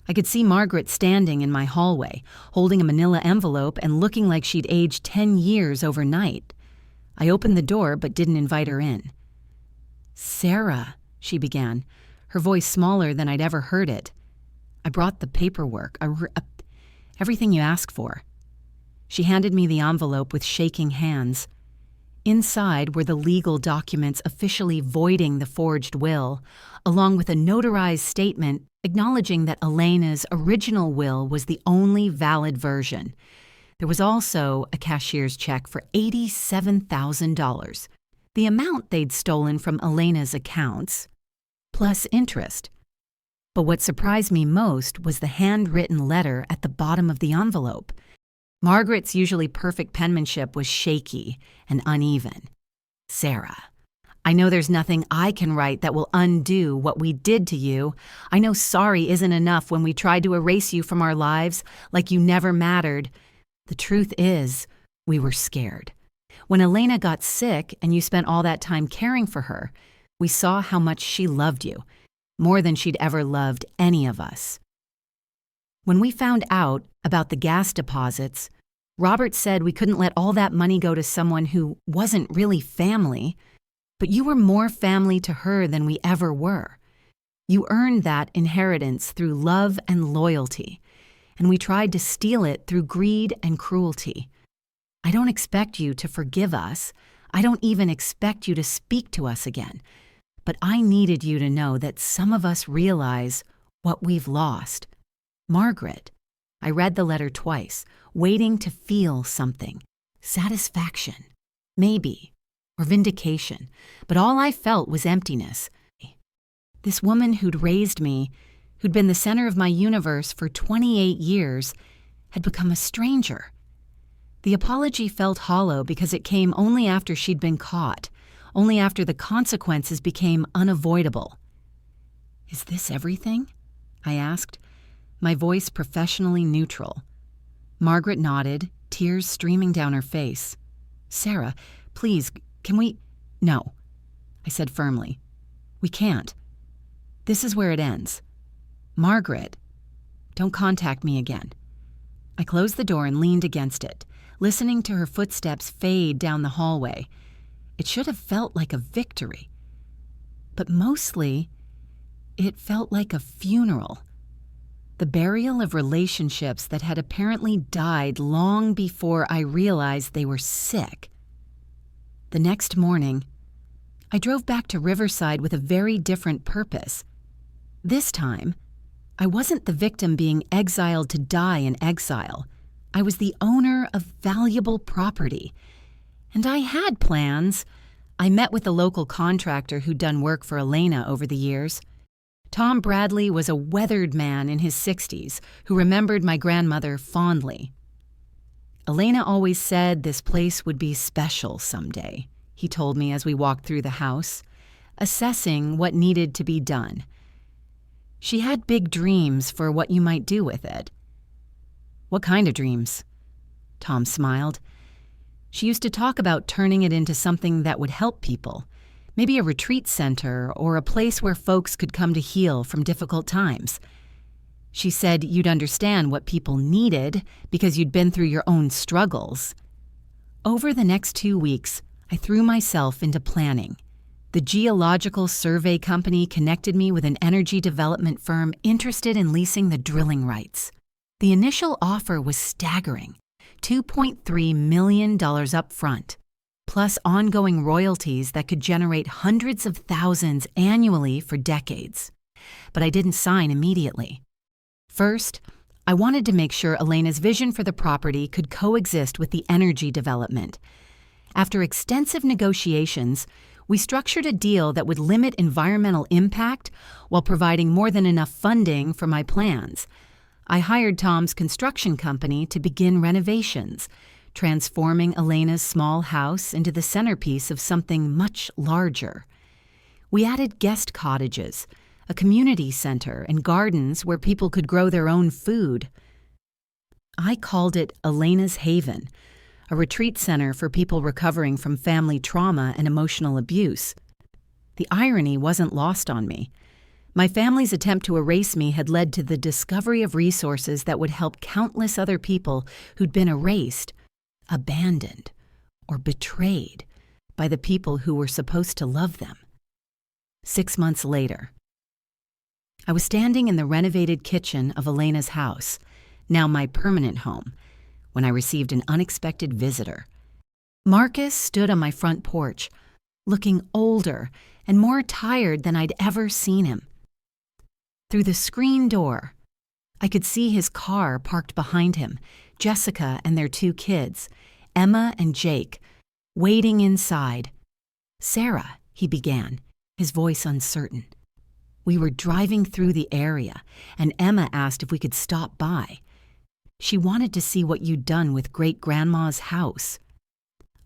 I could see Margaret standing in my hallway, holding a manila envelope and looking like she'd aged 10 years overnight. I opened the door but didn't invite her in. "Sarah," she began, her voice smaller than I'd ever heard it. "I brought the paperwork, everything you asked for." She handed me the envelope with shaking hands. Inside were the legal documents officially voiding the forged will, along with a notarized statement acknowledging that Elena's original will was the only valid version. There was also a cashier's check for $87,000, the amount they'd stolen from Elena's accounts, plus interest. But what surprised me most was the handwritten letter at the bottom of the envelope. Margaret's usually perfect penmanship was shaky and uneven. "Sarah, I know there's nothing I can write that will undo what we did to you. I know sorry isn't enough when we tried to erase you from our lives like you never mattered. The truth is, we were scared. When Elena got sick and you spent all that time caring for her, we saw how much she loved you, more than she'd ever loved any of us. When we found out about the gas deposits, Robert said we couldn't let all that money go to someone who wasn't really family, but you were more family to her than we ever were. You earned that inheritance through love and loyalty, and we tried to steal it through greed and cruelty. I don't expect you to forgive us. I don't even expect you to speak to us again. But I needed you to know that some of us realize what we've lost. Margaret." I read the letter twice, waiting to feel something. Satisfaction, maybe, or vindication. But all I felt was emptiness. This woman who'd raised me, who'd been the center of my universe for 28 years, had become a stranger. The apology felt hollow because it came only after she'd been caught, only after the consequences became unavoidable. "Is this everything?" I asked, my voice professionally neutral. Margaret nodded, tears streaming down her face. "Sarah, please, can we—" "No," I said firmly. "We can't. This is where it ends. Margaret, don't contact me again." I closed the door and leaned against it, listening to her footsteps fade down the hallway. It should have felt like a victory. But mostly, it felt like a funeral. The burial of relationships that had apparently died long before I realized they were sick. The next morning, I drove back to Riverside with a very different purpose. This time, I wasn't the victim being exiled to die in exile. I was the owner of valuable property. And I had plans. I met with the local contractor who'd done work for Elena over the years. Tom Bradley was a weathered man in his 60s who remembered my grandmother fondly. "Elena always said this place would be special someday," he told me as we walked through the house, assessing what needed to be done. "She had big dreams for what you might do with it." "What kind of dreams?" Tom smiled. "She used to talk about turning it into something that would help people. Maybe a retreat center or a place where folks could come to heal from difficult times. She said you'd understand what people needed because you'd been through your own struggles." Over the next 2 weeks, I threw myself into planning. The Geological Survey Company connected me with an energy development firm interested in leasing the drilling rights. The initial offer was staggering, $2.3 million up front, plus ongoing royalties that could generate hundreds of thousands annually for decades. But I didn't sign immediately. First, I wanted to make sure Elena's vision for the property could coexist with the energy development. After extensive negotiations, we structured a deal that would limit environmental impact while providing more than enough funding for my plans. I hired Tom's construction company to begin renovations, transforming Elena's small house into the centerpiece of something much larger. We added guest cottages, a community center, and gardens where people could grow their own food. I called it Elena's Haven, a retreat center for people recovering from family trauma and emotional abuse. The irony wasn't lost on me. My family's attempt to erase me had led to the discovery of resources that would help countless other people who'd been erased, abandoned, or betrayed by the people who were supposed to love them. 6 months later, I was standing in the renovated kitchen of Elena's house, now my permanent home, when I received an unexpected visitor. Marcus stood on my front porch, looking older and more tired than I'd ever seen him. Through the screen door, I could see his car parked behind him, Jessica and their 2 kids, Emma and Jake, waiting inside. "Sarah," he began, his voice uncertain. We were driving through the area, and Emma asked if we could stop by. She wanted to see what you'd done with great-grandma's house.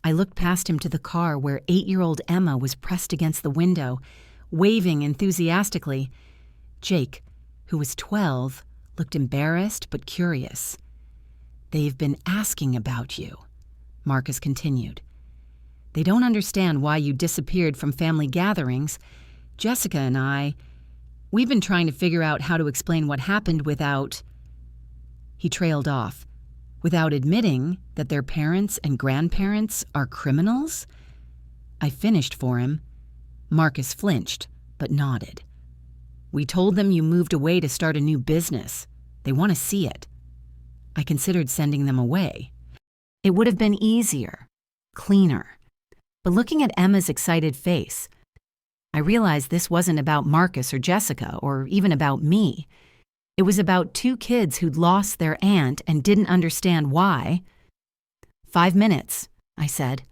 I looked past him to the car where 8-year-old Emma was pressed against the window, waving enthusiastically. Jake, who was 12, looked embarrassed but curious. "They've been asking about you," Marcus continued. "They don't understand why you disappeared from family gatherings. Jessica and we've been trying to figure out how to explain what happened without..." He trailed off. "Without admitting that their parents and grandparents are criminals?" I finished for him. Marcus flinched, but nodded. "We told them you moved away to start a new business. They want to see it." I considered sending them away. It would have been easier, cleaner. But looking at Emma's excited face, I realized this wasn't about Marcus or Jessica or even about me. It was about 2 kids who'd lost their aunt and didn't understand why. "5 minutes," I said,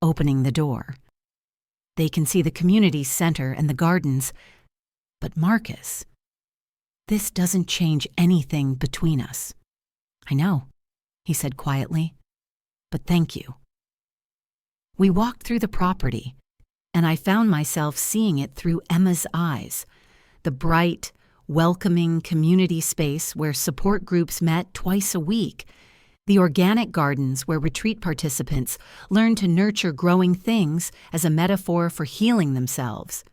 opening the door. "They can see the community center and the gardens. But Marcus, this doesn't change anything between us." "I know," he said quietly, "but thank you." We walked through the property, and I found myself seeing it through Emma's eyes, the bright, welcoming community space where support groups met twice a week, the organic gardens where retreat participants learned to nurture growing things as a metaphor for healing themselves,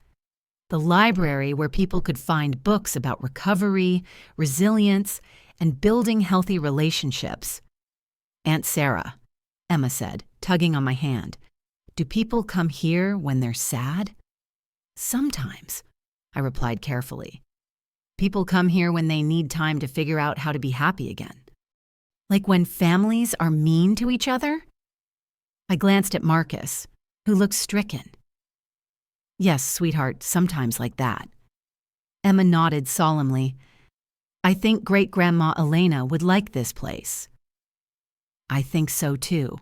the library where people could find books about recovery, resilience, and building healthy relationships. "Aunt Sarah," Emma said, tugging on my hand, "do people come here when they're sad?" "Sometimes," I replied carefully. "People come here when they need time to figure out how to be happy again." "Like when families are mean to each other?" I glanced at Marcus, who looked stricken. "Yes, sweetheart, sometimes like that." Emma nodded solemnly. "I think great-grandma Elena would like this place." "I think so too."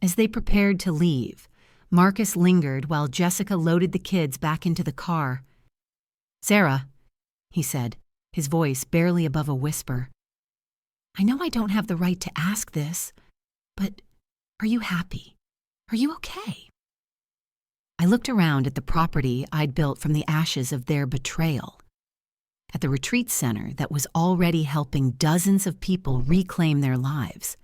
As they prepared to leave, Marcus lingered while Jessica loaded the kids back into the car. "Sarah," he said, his voice barely above a whisper, "I know I don't have the right to ask this, but are you happy? Are you okay?" I looked around at the property I'd built from the ashes of their betrayal, at the retreat center that was already helping dozens of people reclaim their lives,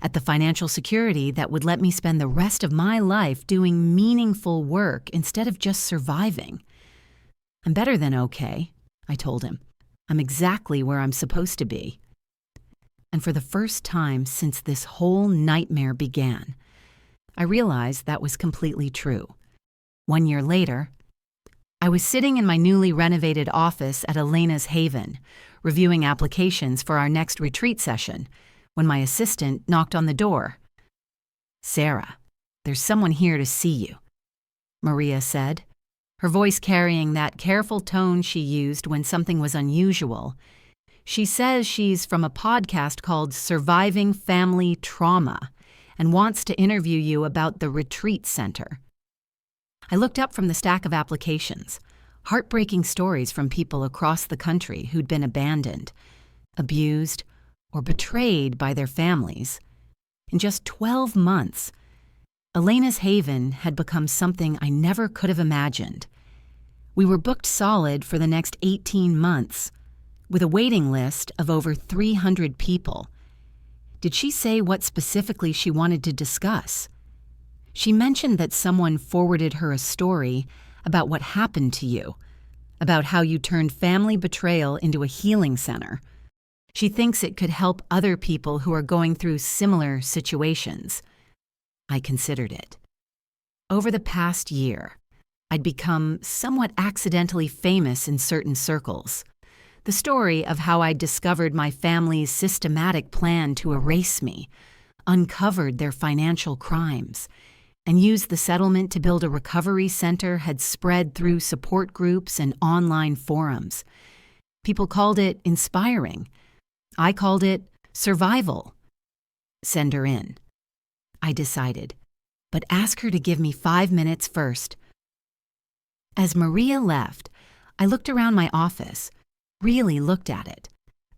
at the financial security that would let me spend the rest of my life doing meaningful work instead of just surviving. "I'm better than okay," I told him. "I'm exactly where I'm supposed to be." And for the first time since this whole nightmare began, I realized that was completely true. 1 year later, I was sitting in my newly renovated office at Elena's Haven, reviewing applications for our next retreat session, when my assistant knocked on the door. "Sarah, there's someone here to see you," Maria said, her voice carrying that careful tone she used when something was unusual. "She says she's from a podcast called Surviving Family Trauma and wants to interview you about the retreat center." I looked up from the stack of applications, heartbreaking stories from people across the country who'd been abandoned, abused, or betrayed by their families. In just 12 months, Elena's Haven had become something I never could have imagined. We were booked solid for the next 18 months, with a waiting list of over 300 people. Did she say what specifically she wanted to discuss? She mentioned that someone forwarded her a story about what happened to you, about how you turned family betrayal into a healing center. She thinks it could help other people who are going through similar situations. I considered it. Over the past year, I'd become somewhat accidentally famous in certain circles. The story of how I discovered my family's systematic plan to erase me, uncovered their financial crimes, and used the settlement to build a recovery center had spread through support groups and online forums. People called it inspiring. I called it survival. Send her in. I decided, but ask her to give me 5 minutes first. As Maria left, I looked around my office, really looked at it.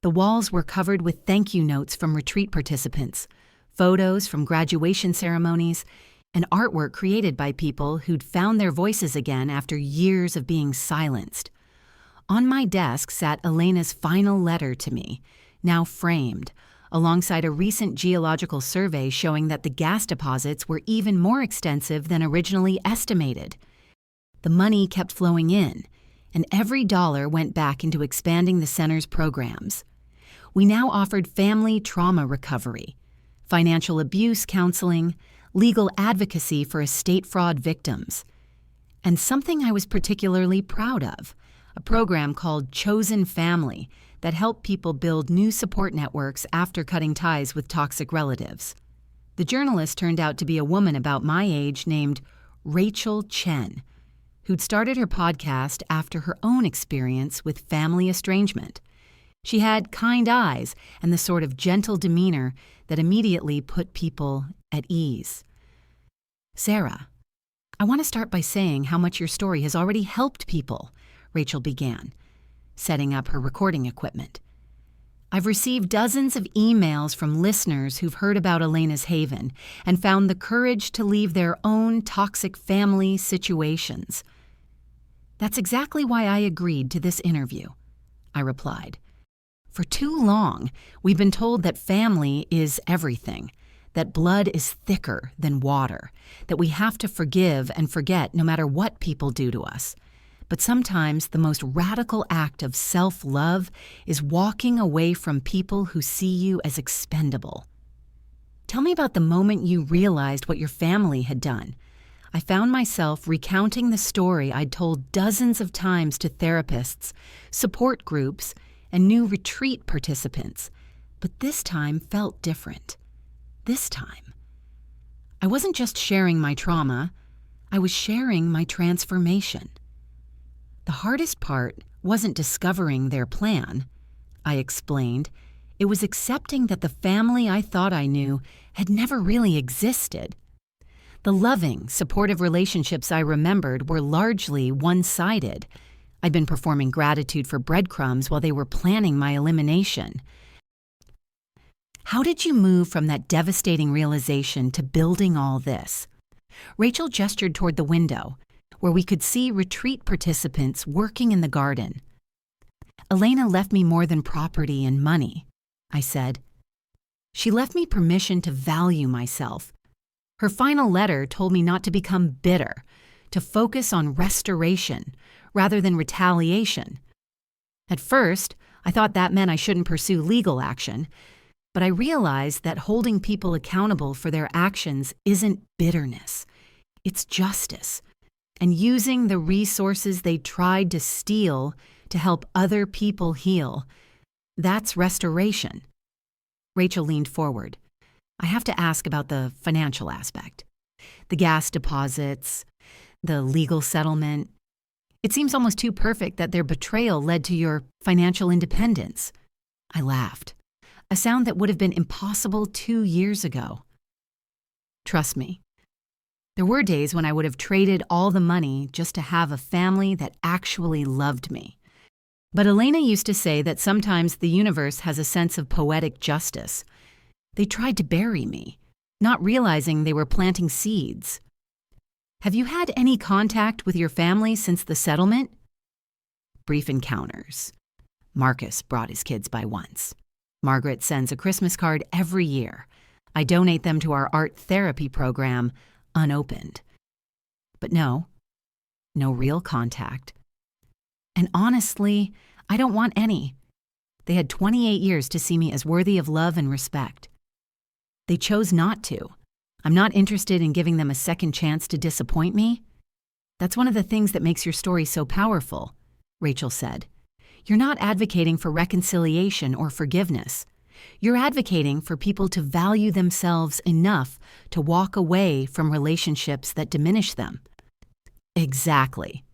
The walls were covered with thank you notes from retreat participants, photos from graduation ceremonies, and artwork created by people who'd found their voices again after years of being silenced. On my desk sat Elena's final letter to me, now framed, alongside a recent geological survey showing that the gas deposits were even more extensive than originally estimated. The money kept flowing in, and every dollar went back into expanding the center's programs. We now offered family trauma recovery, financial abuse counseling, legal advocacy for estate fraud victims, and something I was particularly proud of, a program called Chosen Family that helped people build new support networks after cutting ties with toxic relatives. The journalist turned out to be a woman about my age named Rachel Chen, who'd started her podcast after her own experience with family estrangement. She had kind eyes and the sort of gentle demeanor that immediately put people at ease. Sarah, I want to start by saying how much your story has already helped people, Rachel began, setting up her recording equipment. I've received dozens of emails from listeners who've heard about Elena's Haven and found the courage to leave their own toxic family situations. That's exactly why I agreed to this interview, I replied. For too long, we've been told that family is everything, that blood is thicker than water, that we have to forgive and forget no matter what people do to us. But sometimes the most radical act of self-love is walking away from people who see you as expendable. Tell me about the moment you realized what your family had done. I found myself recounting the story I'd told dozens of times to therapists, support groups, and new retreat participants, but this time felt different. This time, I wasn't just sharing my trauma, I was sharing my transformation. The hardest part wasn't discovering their plan, I explained. It was accepting that the family I thought I knew had never really existed. The loving, supportive relationships I remembered were largely one-sided. I'd been performing gratitude for breadcrumbs while they were planning my elimination. How did you move from that devastating realization to building all this? Rachel gestured toward the window, where we could see retreat participants working in the garden. Elena left me more than property and money, I said. She left me permission to value myself. Her final letter told me not to become bitter, to focus on restoration rather than retaliation. At first, I thought that meant I shouldn't pursue legal action, but I realized that holding people accountable for their actions isn't bitterness. It's justice, and using the resources they tried to steal to help other people heal. That's restoration. Rachel leaned forward. I have to ask about the financial aspect. The gas deposits, the legal settlement. It seems almost too perfect that their betrayal led to your financial independence. I laughed, a sound that would have been impossible 2 years ago. Trust me, there were days when I would have traded all the money just to have a family that actually loved me. But Elena used to say that sometimes the universe has a sense of poetic justice. They tried to bury me, not realizing they were planting seeds. Have you had any contact with your family since the settlement? Brief encounters. Marcus brought his kids by once. Margaret sends a Christmas card every year. I donate them to our art therapy program, unopened. But no real contact. And honestly, I don't want any. They had 28 years to see me as worthy of love and respect. They chose not to. I'm not interested in giving them a second chance to disappoint me. That's one of the things that makes your story so powerful, Rachel said. You're not advocating for reconciliation or forgiveness. You're advocating for people to value themselves enough to walk away from relationships that diminish them. Exactly.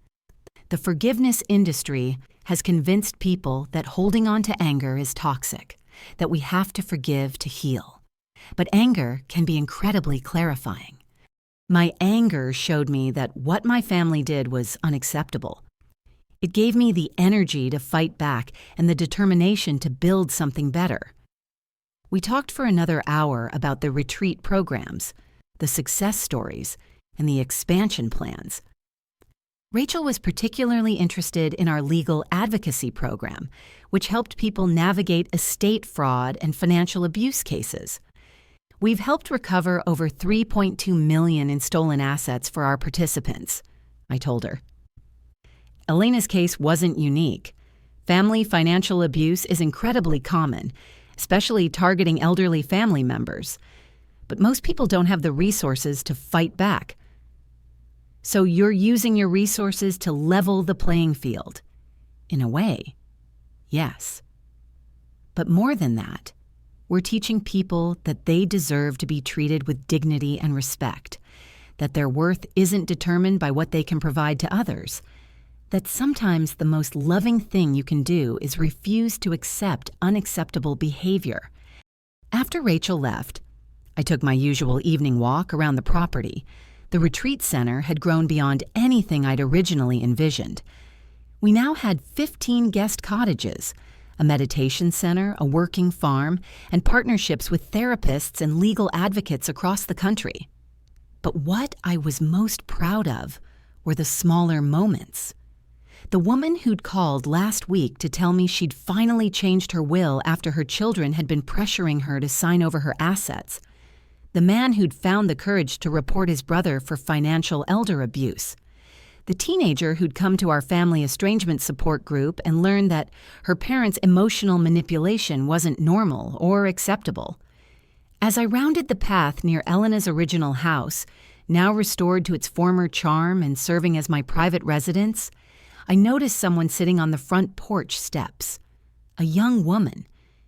The forgiveness industry has convinced people that holding on to anger is toxic, that we have to forgive to heal. But anger can be incredibly clarifying. My anger showed me that what my family did was unacceptable. It gave me the energy to fight back and the determination to build something better. We talked for another hour about the retreat programs, the success stories, and the expansion plans. Rachel was particularly interested in our legal advocacy program, which helped people navigate estate fraud and financial abuse cases. We've helped recover over $3.2 million in stolen assets for our participants, I told her. Elena's case wasn't unique. Family financial abuse is incredibly common, especially targeting elderly family members. But most people don't have the resources to fight back. So you're using your resources to level the playing field. In a way, yes. But more than that, we're teaching people that they deserve to be treated with dignity and respect, that their worth isn't determined by what they can provide to others, that sometimes the most loving thing you can do is refuse to accept unacceptable behavior. After Rachel left, I took my usual evening walk around the property. The retreat center had grown beyond anything I'd originally envisioned. We now had 15 guest cottages, a meditation center, a working farm, and partnerships with therapists and legal advocates across the country. But what I was most proud of were the smaller moments. The woman who'd called last week to tell me she'd finally changed her will after her children had been pressuring her to sign over her assets. The man who'd found the courage to report his brother for financial elder abuse. The teenager who'd come to our family estrangement support group and learned that her parents' emotional manipulation wasn't normal or acceptable. As I rounded the path near Elena's original house, now restored to its former charm and serving as my private residence, I noticed someone sitting on the front porch steps. A young woman,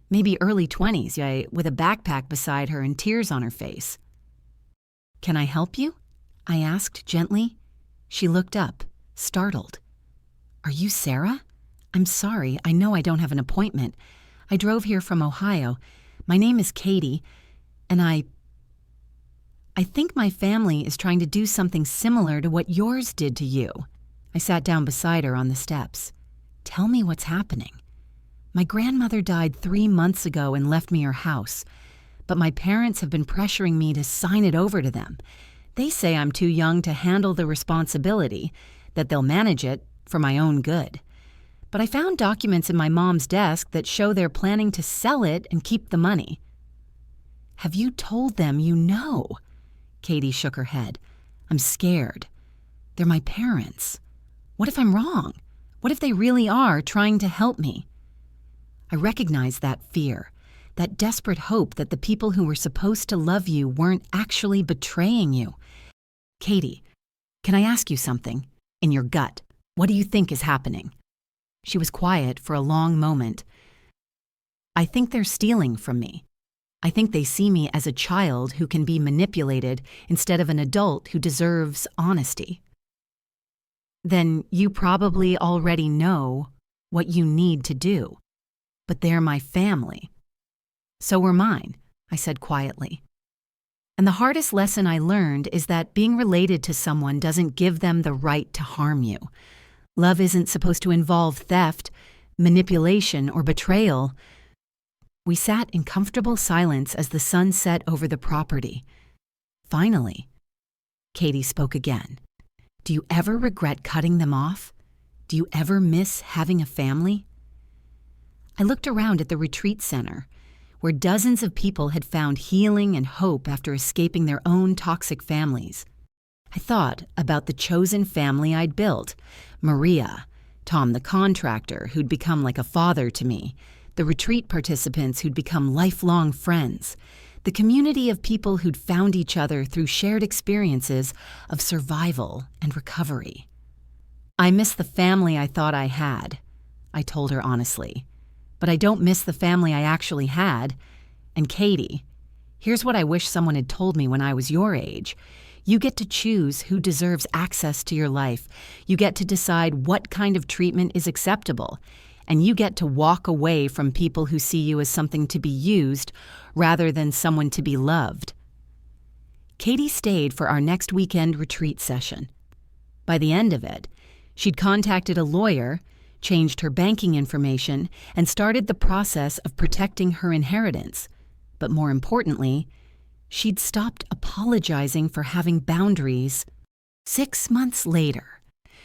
maybe early 20s, with a backpack beside her and tears on her face. "Can I help you?" I asked gently. She looked up, startled. "Are you Sarah? I'm sorry, I know I don't have an appointment. I drove here from Ohio. My name is Katie, and I think my family is trying to do something similar to what yours did to you." I sat down beside her on the steps. "Tell me what's happening." "My grandmother died 3 months ago and left me her house, but my parents have been pressuring me to sign it over to them. They say I'm too young to handle the responsibility, that they'll manage it for my own good. But I found documents in my mom's desk that show they're planning to sell it and keep the money." "Have you told them you know?" Katie shook her head. "I'm scared. They're my parents. What if I'm wrong? What if they really are trying to help me?" I recognized that fear, that desperate hope that the people who were supposed to love you weren't actually betraying you. "Katie, can I ask you something? In your gut, what do you think is happening?" She was quiet for a long moment. "I think they're stealing from me. I think they see me as a child who can be manipulated instead of an adult who deserves honesty." "Then you probably already know what you need to do. But they're my family." "So were mine," I said quietly. And the hardest lesson I learned is that being related to someone doesn't give them the right to harm you. Love isn't supposed to involve theft, manipulation, or betrayal. We sat in comfortable silence as the sun set over the property. Finally, Katie spoke again. "Do you ever regret cutting them off? Do you ever miss having a family?" I looked around at the retreat center, where dozens of people had found healing and hope after escaping their own toxic families. I thought about the chosen family I'd built, Maria, Tom the contractor, who'd become like a father to me, the retreat participants who'd become lifelong friends, the community of people who'd found each other through shared experiences of survival and recovery. I miss the family I thought I had, I told her honestly, but I don't miss the family I actually had. And Katie, here's what I wish someone had told me when I was your age. You get to choose who deserves access to your life. You get to decide what kind of treatment is acceptable. And you get to walk away from people who see you as something to be used rather than someone to be loved. Katie stayed for our next weekend retreat session. By the end of it, she'd contacted a lawyer, changed her banking information, and started the process of protecting her inheritance. But more importantly, she'd stopped apologizing for having boundaries. 6 months later,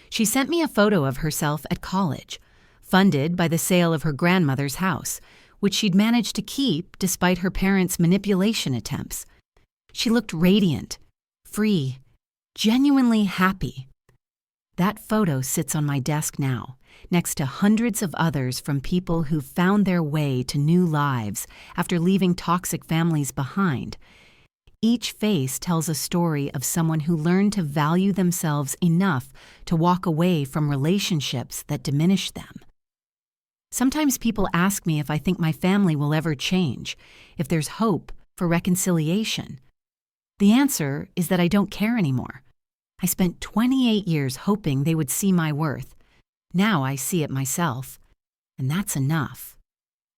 she sent me a photo of herself at college, funded by the sale of her grandmother's house, which she'd managed to keep despite her parents' manipulation attempts. She looked radiant, free, genuinely happy. That photo sits on my desk now, next to hundreds of others from people who've found their way to new lives after leaving toxic families behind. Each face tells a story of someone who learned to value themselves enough to walk away from relationships that diminished them. Sometimes people ask me if I think my family will ever change, if there's hope for reconciliation. The answer is that I don't care anymore. I spent 28 years hoping they would see my worth. Now I see it myself, and that's enough.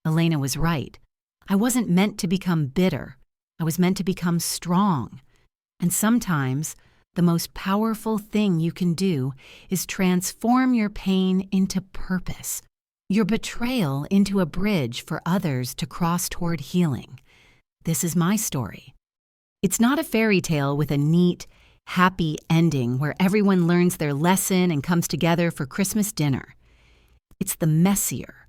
Elena was right. I wasn't meant to become bitter. I was meant to become strong. And sometimes, the most powerful thing you can do is transform your pain into purpose, your betrayal into a bridge for others to cross toward healing. This is my story. It's not a fairy tale with a neat, happy ending where everyone learns their lesson and comes together for Christmas dinner. It's the messier,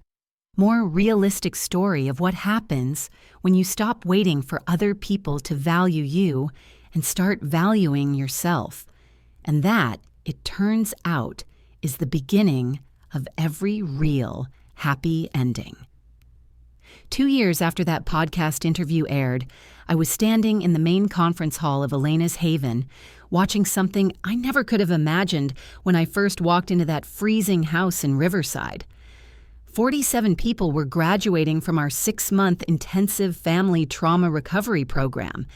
more realistic story of what happens when you stop waiting for other people to value you and start valuing yourself. And that, it turns out, is the beginning of every real happy ending. 2 years after that podcast interview aired, I was standing in the main conference hall of Elena's Haven, watching something I never could have imagined when I first walked into that freezing house in Riverside. 47 people were graduating from our 6-month intensive family trauma recovery program,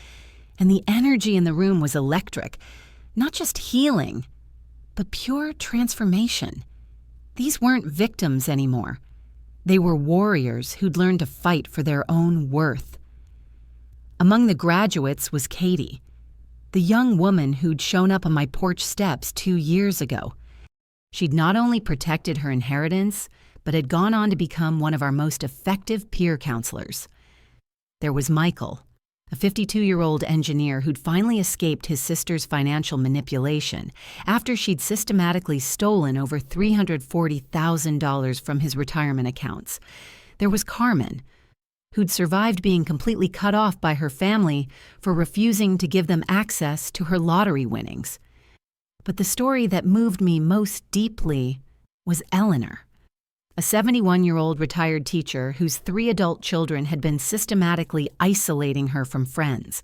and the energy in the room was electric, not just healing, but pure transformation. These weren't victims anymore. They were warriors who'd learned to fight for their own worth. Among the graduates was Katie, the young woman who'd shown up on my porch steps 2 years ago. She'd not only protected her inheritance, but had gone on to become one of our most effective peer counselors. There was Michael, a 52-year-old engineer who'd finally escaped his sister's financial manipulation after she'd systematically stolen over $340,000 from his retirement accounts. There was Carmen, who'd survived being completely cut off by her family for refusing to give them access to her lottery winnings. But the story that moved me most deeply was Eleanor, a 71-year-old retired teacher whose 3 adult children had been systematically isolating her from friends,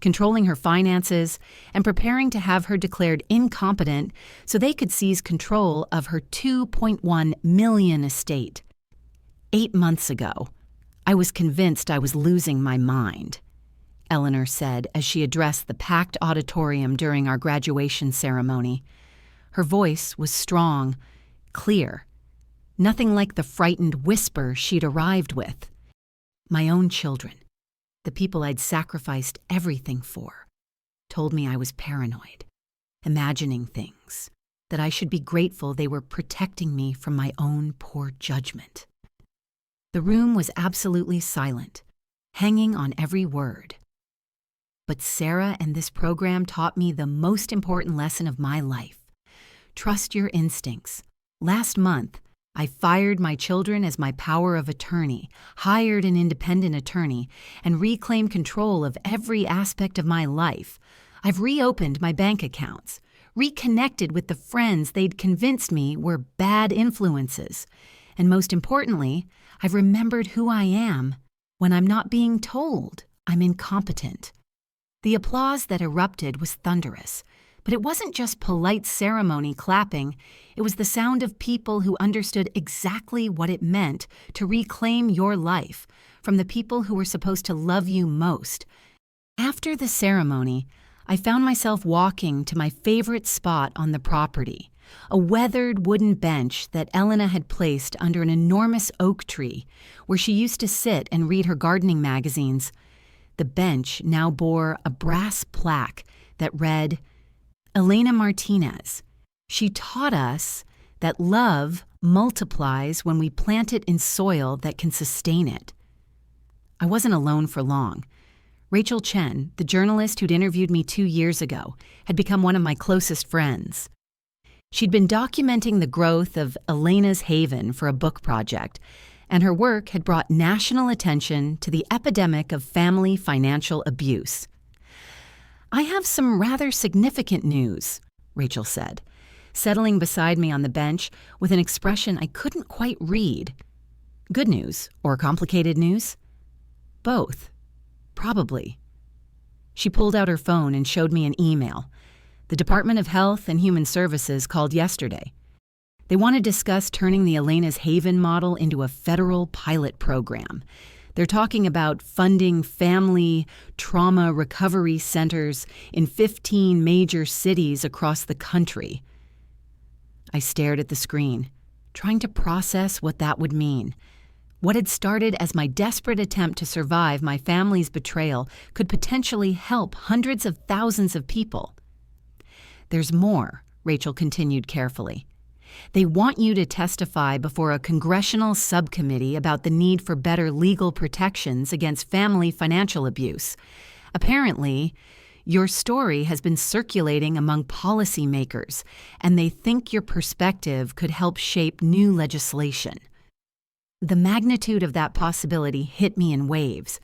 controlling her finances, and preparing to have her declared incompetent so they could seize control of her $2.1 million estate. 8 months ago, I was convinced I was losing my mind, Eleanor said as she addressed the packed auditorium during our graduation ceremony. Her voice was strong, clear, nothing like the frightened whisper she'd arrived with. My own children, the people I'd sacrificed everything for, told me I was paranoid, imagining things, that I should be grateful they were protecting me from my own poor judgment. The room was absolutely silent, hanging on every word. But Sarah and this program taught me the most important lesson of my life. Trust your instincts. Last month, I fired my children as my power of attorney, hired an independent attorney, and reclaimed control of every aspect of my life. I've reopened my bank accounts, reconnected with the friends they'd convinced me were bad influences. And most importantly, I've remembered who I am when I'm not being told I'm incompetent. The applause that erupted was thunderous, but it wasn't just polite ceremony clapping. It was the sound of people who understood exactly what it meant to reclaim your life from the people who were supposed to love you most. After the ceremony, I found myself walking to my favorite spot on the property, a weathered wooden bench that Elena had placed under an enormous oak tree where she used to sit and read her gardening magazines. The bench now bore a brass plaque that read, "Elena Martinez. She taught us that love multiplies when we plant it in soil that can sustain it." I wasn't alone for long. Rachel Chen, the journalist who'd interviewed me 2 years ago, had become one of my closest friends. She'd been documenting the growth of Elena's Haven for a book project, and her work had brought national attention to the epidemic of family financial abuse. "I have some rather significant news," Rachel said, settling beside me on the bench with an expression I couldn't quite read. "Good news or complicated news?" "Both. Probably." She pulled out her phone and showed me an email. The Department of Health and Human Services called yesterday. They want to discuss turning the Elena's Haven model into a federal pilot program. They're talking about funding family trauma recovery centers in 15 major cities across the country. I stared at the screen, trying to process what that would mean. What had started as my desperate attempt to survive my family's betrayal could potentially help hundreds of thousands of people. "There's more," Rachel continued carefully. "They want you to testify before a congressional subcommittee about the need for better legal protections against family financial abuse. Apparently, your story has been circulating among policymakers, and they think your perspective could help shape new legislation." The magnitude of that possibility hit me in waves.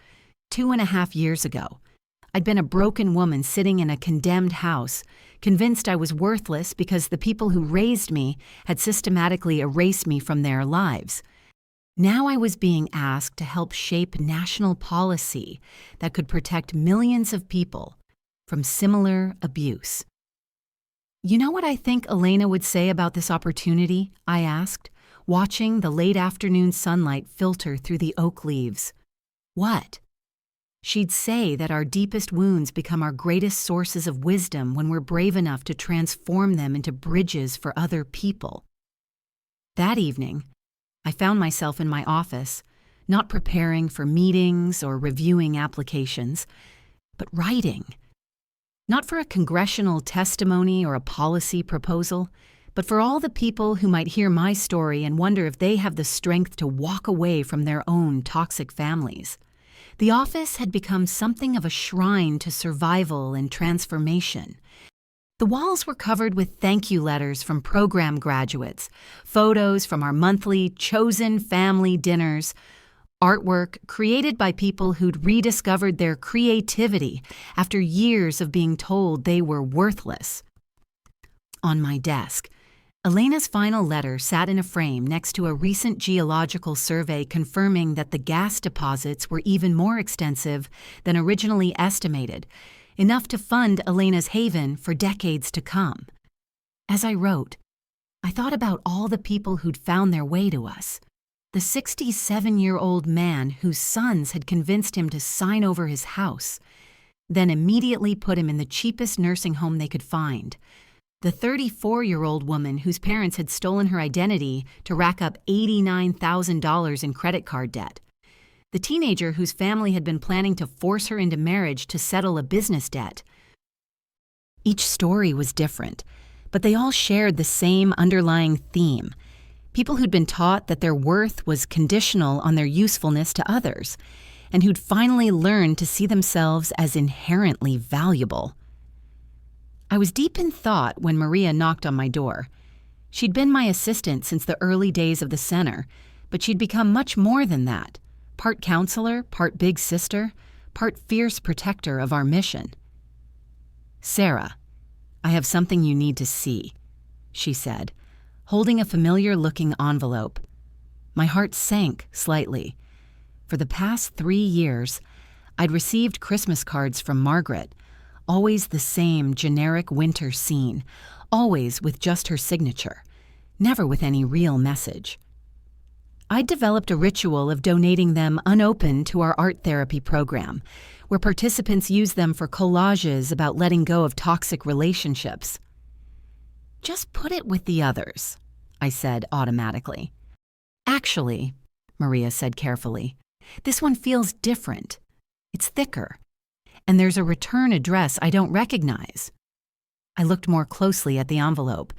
2.5 years ago, I'd been a broken woman sitting in a condemned house, convinced I was worthless because the people who raised me had systematically erased me from their lives. Now I was being asked to help shape national policy that could protect millions of people from similar abuse. "You know what I think Elena would say about this opportunity?" I asked, watching the late afternoon sunlight filter through the oak leaves. "What?" "She'd say that our deepest wounds become our greatest sources of wisdom when we're brave enough to transform them into bridges for other people." That evening, I found myself in my office, not preparing for meetings or reviewing applications, but writing. Not for a congressional testimony or a policy proposal, but for all the people who might hear my story and wonder if they have the strength to walk away from their own toxic families. The office had become something of a shrine to survival and transformation. The walls were covered with thank you letters from program graduates, photos from our monthly chosen family dinners, artwork created by people who'd rediscovered their creativity after years of being told they were worthless. On my desk, Elena's final letter sat in a frame next to a recent geological survey confirming that the gas deposits were even more extensive than originally estimated, enough to fund Elena's Haven for decades to come. As I wrote, I thought about all the people who'd found their way to us. The 67-year-old man whose sons had convinced him to sign over his house, then immediately put him in the cheapest nursing home they could find. The 34-year-old woman whose parents had stolen her identity to rack up $89,000 in credit card debt. The teenager whose family had been planning to force her into marriage to settle a business debt. Each story was different, but they all shared the same underlying theme. People who'd been taught that their worth was conditional on their usefulness to others, and who'd finally learned to see themselves as inherently valuable. I was deep in thought when Maria knocked on my door. She'd been my assistant since the early days of the center, but she'd become much more than that. Part counselor, part big sister, part fierce protector of our mission. "Sarah, I have something you need to see, she said, holding a familiar-looking envelope. My heart sank slightly. For the past 3 years, I'd received Christmas cards from Margaret, always the same generic winter scene, always with just her signature, never with any real message. I'd developed a ritual of donating them unopened to our art therapy program, where participants use them for collages about letting go of toxic relationships. Just put it with the others, I said automatically. Actually, Maria said carefully, this one feels different. It's thicker, and there's a return address I don't recognize. I looked more closely at the envelope.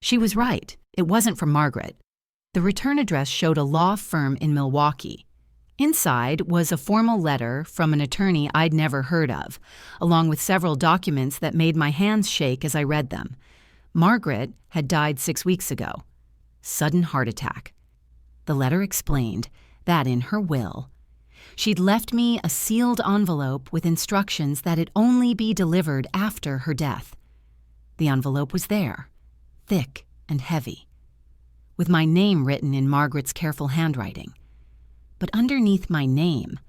She was right. It wasn't from Margaret. The return address showed a law firm in Milwaukee. Inside was a formal letter from an attorney I'd never heard of, along with several documents that made my hands shake as I read them. Margaret had died 6 weeks ago. Sudden heart attack. The letter explained that in her will, she'd left me a sealed envelope with instructions that it only be delivered after her death. The envelope was there, thick and heavy, with my name written in Margaret's careful handwriting. But underneath my name,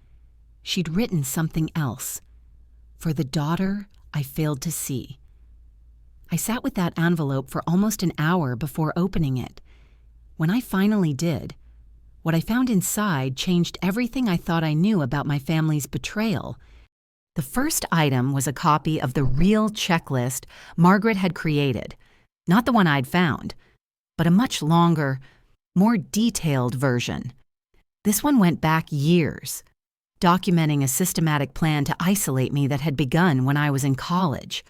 she'd written something else. For the daughter I failed to see. I sat with that envelope for almost an hour before opening it. When I finally did, what I found inside changed everything I thought I knew about my family's betrayal. The first item was a copy of the real checklist Margaret had created, not the one I'd found, but a much longer, more detailed version. This one went back years, documenting a systematic plan to isolate me that had begun when I was in college.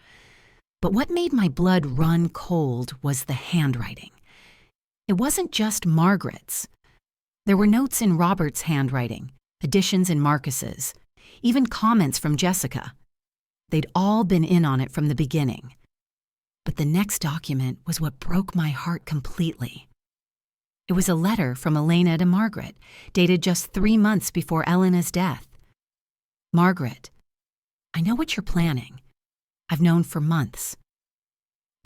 But what made my blood run cold was the handwriting. It wasn't just Margaret's. There were notes in Robert's handwriting, additions in Marcus's, even comments from Jessica. They'd all been in on it from the beginning. But the next document was what broke my heart completely. It was a letter from Elena to Margaret, dated just 3 months before Elena's death. Margaret, I know what you're planning. I've known for months.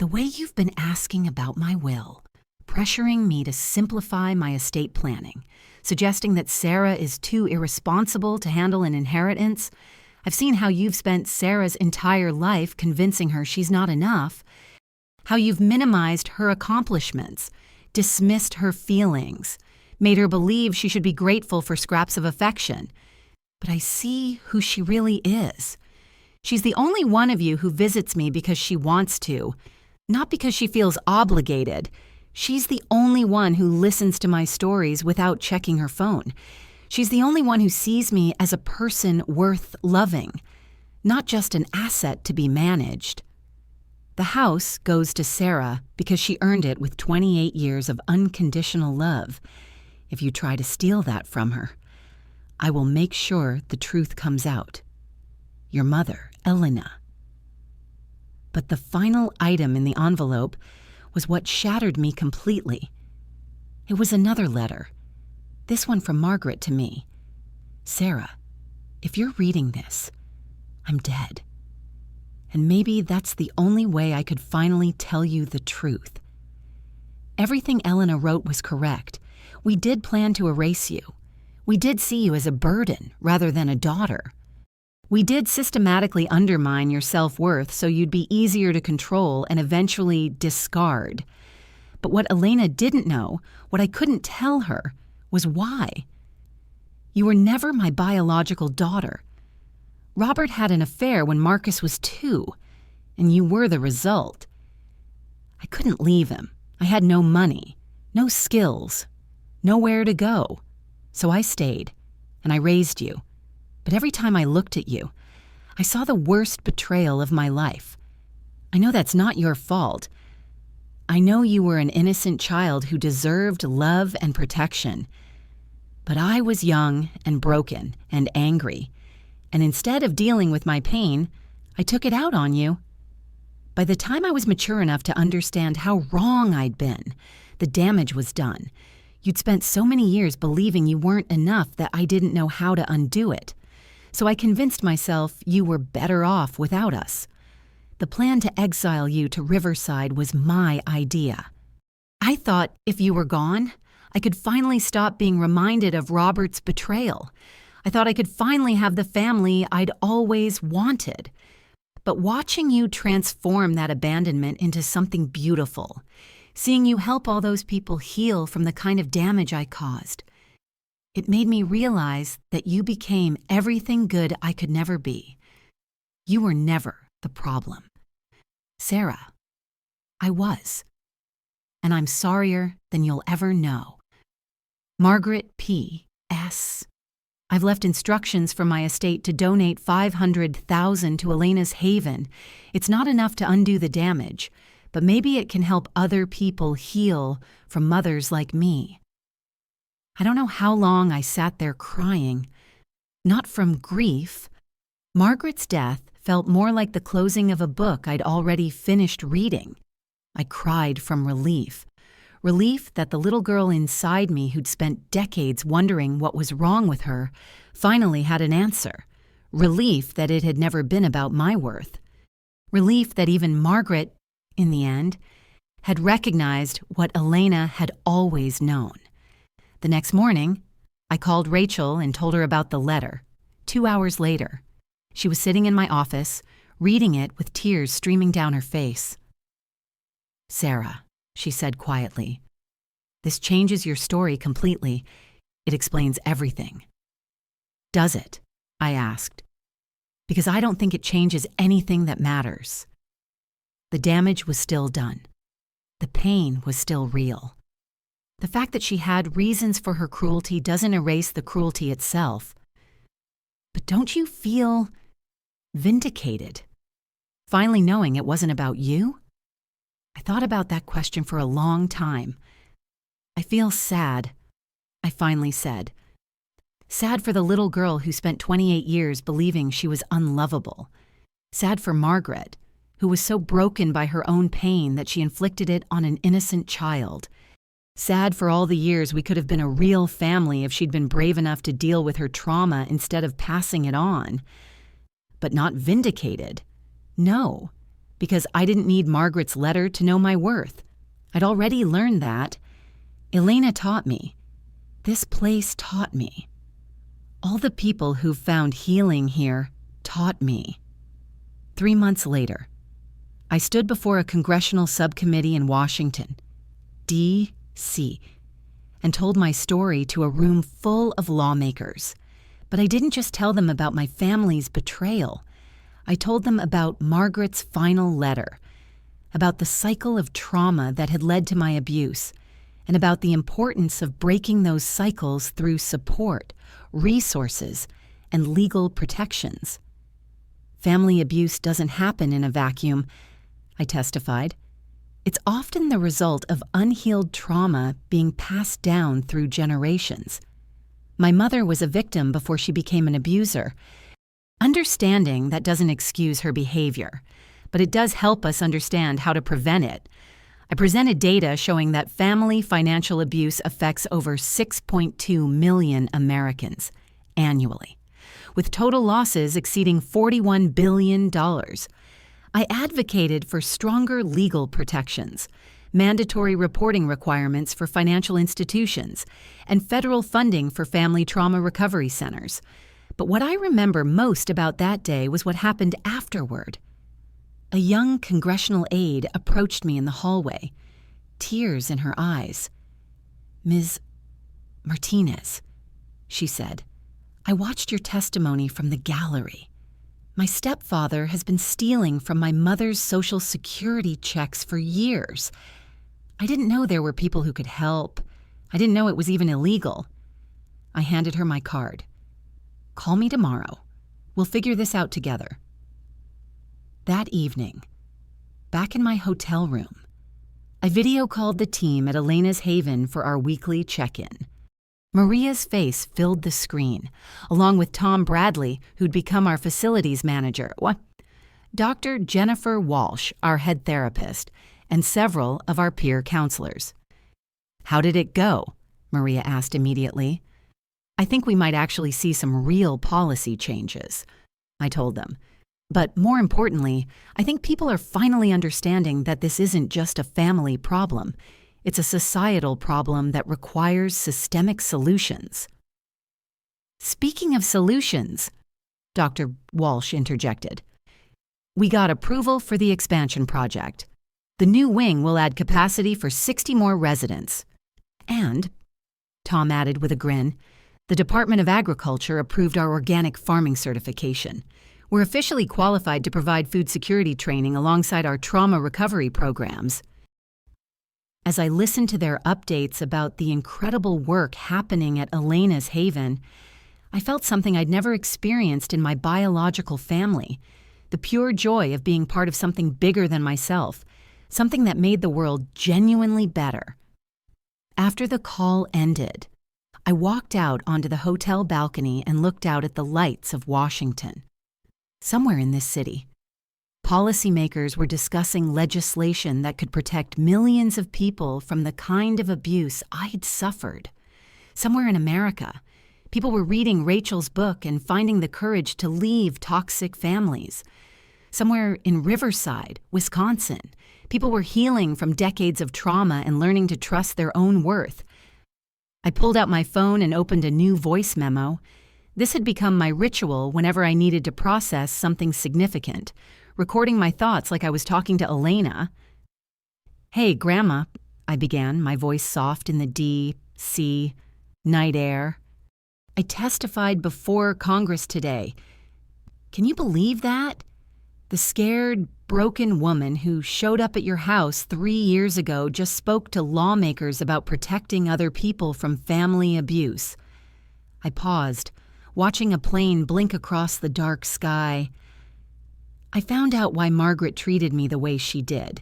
The way you've been asking about my will, pressuring me to simplify my estate planning, suggesting that Sarah is too irresponsible to handle an inheritance. I've seen how you've spent Sarah's entire life convincing her she's not enough, how you've minimized her accomplishments, dismissed her feelings, made her believe she should be grateful for scraps of affection. But I see who she really is. She's the only one of you who visits me because she wants to, not because she feels obligated. She's the only one who listens to my stories without checking her phone. She's the only one who sees me as a person worth loving, not just an asset to be managed. The house goes to Sarah because she earned it with 28 years of unconditional love. If you try to steal that from her, I will make sure the truth comes out. Your mother, Elena. But the final item in the envelope was what shattered me completely. It was another letter, this one from Margaret to me. Sarah, if you're reading this, I'm dead. And maybe that's the only way I could finally tell you the truth. Everything Elena wrote was correct. We did plan to erase you. We did see you as a burden rather than a daughter. We did systematically undermine your self-worth so you'd be easier to control and eventually discard. But what Elena didn't know, what I couldn't tell her, was why. You were never my biological daughter. Robert had an affair when Marcus was 2, and you were the result. I couldn't leave him. I had no money, no skills, nowhere to go. So I stayed, and I raised you. But every time I looked at you, I saw the worst betrayal of my life. I know that's not your fault. I know you were an innocent child who deserved love and protection. But I was young and broken and angry, and instead of dealing with my pain, I took it out on you. By the time I was mature enough to understand how wrong I'd been, the damage was done. You'd spent so many years believing you weren't enough that I didn't know how to undo it. So I convinced myself you were better off without us. The plan to exile you to Riverside was my idea. I thought if you were gone, I could finally stop being reminded of Robert's betrayal. I thought I could finally have the family I'd always wanted. But watching you transform that abandonment into something beautiful, seeing you help all those people heal from the kind of damage I caused, it made me realize that you became everything good I could never be. You were never the problem. Sarah, I was. And I'm sorrier than you'll ever know. Margaret P. S. I've left instructions from my estate to donate $500,000 to Elena's Haven. It's not enough to undo the damage, but maybe it can help other people heal from mothers like me. I don't know how long I sat there crying. Not from grief. Margaret's death felt more like the closing of a book I'd already finished reading. I cried from relief. Relief that the little girl inside me who'd spent decades wondering what was wrong with her finally had an answer. Relief that it had never been about my worth. Relief that even Margaret, in the end, had recognized what Elena had always known. The next morning, I called Rachel and told her about the letter. 2 hours later, she was sitting in my office, reading it with tears streaming down her face. "Sarah," she said quietly, "this changes your story completely. It explains everything." "Does it?" I asked. "Because I don't think it changes anything that matters." The damage was still done. The pain was still real. The fact that she had reasons for her cruelty doesn't erase the cruelty itself. But don't you feel vindicated, finally knowing it wasn't about you? I thought about that question for a long time. "I feel sad," I finally said. Sad for the little girl who spent 28 years believing she was unlovable. Sad for Margaret, who was so broken by her own pain that she inflicted it on an innocent child. Sad for all the years we could have been a real family if she'd been brave enough to deal with her trauma instead of passing it on. But not vindicated. No. Because I didn't need Margaret's letter to know my worth. I'd already learned that. Elena taught me. This place taught me. All the people who've found healing here taught me. 3 months later, I stood before a congressional subcommittee in Washington, D.C., and told my story to a room full of lawmakers. But I didn't just tell them about my family's betrayal. I told them about Margaret's final letter, about the cycle of trauma that had led to my abuse, and about the importance of breaking those cycles through support, resources, and legal protections. Family abuse doesn't happen in a vacuum, I testified. It's often the result of unhealed trauma being passed down through generations. My mother was a victim before she became an abuser. Understanding that doesn't excuse her behavior, but it does help us understand how to prevent it. I presented data showing that family financial abuse affects over 6.2 million Americans annually, with total losses exceeding $41 billion. I advocated for stronger legal protections, mandatory reporting requirements for financial institutions, and federal funding for family trauma recovery centers. But what I remember most about that day was what happened afterward. A young congressional aide approached me in the hallway, tears in her eyes. "Ms. Martinez," she said, "I watched your testimony from the gallery. My stepfather has been stealing from my mother's Social Security checks for years. I didn't know there were people who could help. I didn't know it was even illegal." I handed her my card. "Call me tomorrow. We'll figure this out together." That evening, back in my hotel room, I video called the team at Elena's Haven for our weekly check-in. Maria's face filled the screen, along with Tom Bradley, who'd become our facilities manager, Dr. Jennifer Walsh, our head therapist, and several of our peer counselors. "How did it go?" Maria asked immediately. "I think we might actually see some real policy changes," I told them. But more importantly, I think people are finally understanding that this isn't just a family problem. It's a societal problem that requires systemic solutions. Speaking of solutions, Dr. Walsh interjected, we got approval for the expansion project. The new wing will add capacity for 60 more residents. And, Tom added with a grin, the Department of Agriculture approved our organic farming certification. We're officially qualified to provide food security training alongside our trauma recovery programs. As I listened to their updates about the incredible work happening at Elena's Haven, I felt something I'd never experienced in my biological family, the pure joy of being part of something bigger than myself, something that made the world genuinely better. After the call ended, I walked out onto the hotel balcony and looked out at the lights of Washington. Somewhere in this city, policymakers were discussing legislation that could protect millions of people from the kind of abuse I'd suffered. Somewhere in America, people were reading Rachel's book and finding the courage to leave toxic families. Somewhere in Riverside, Wisconsin, people were healing from decades of trauma and learning to trust their own worth. I pulled out my phone and opened a new voice memo. This had become my ritual whenever I needed to process something significant, recording my thoughts like I was talking to Elena. Hey, Grandma, I began, my voice soft in the D, C, night air. I testified before Congress today. Can you believe that? The scared, broken woman who showed up at your house 3 years ago just spoke to lawmakers about protecting other people from family abuse. I paused, watching a plane blink across the dark sky. I found out why Margaret treated me the way she did.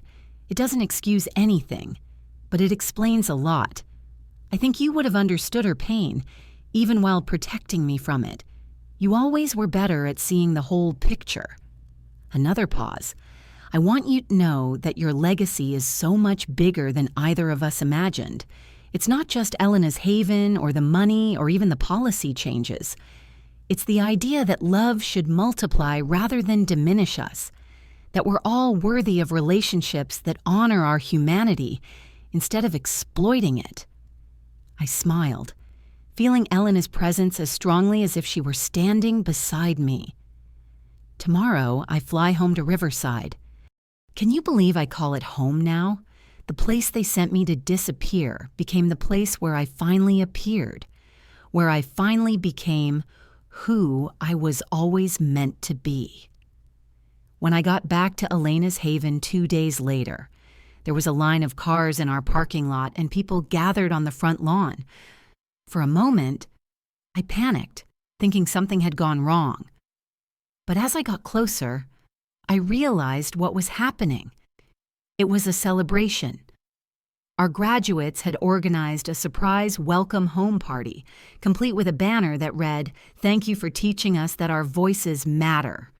It doesn't excuse anything, but it explains a lot. I think you would have understood her pain, even while protecting me from it. You always were better at seeing the whole picture. Another pause. I want you to know that your legacy is so much bigger than either of us imagined. It's not just Elena's Haven or the money or even the policy changes. It's the idea that love should multiply rather than diminish us, that we're all worthy of relationships that honor our humanity instead of exploiting it. I smiled, feeling Elena's presence as strongly as if she were standing beside me. Tomorrow, I fly home to Riverside. Can you believe I call it home now? The place they sent me to disappear became the place where I finally appeared, where I finally became who I was always meant to be. When I got back to Elena's Haven 2 days later, there was a line of cars in our parking lot and people gathered on the front lawn. For a moment, I panicked, thinking something had gone wrong. But as I got closer, I realized what was happening. It was a celebration. Our graduates had organized a surprise welcome home party, complete with a banner that read, "Thank you for teaching us that our voices matter."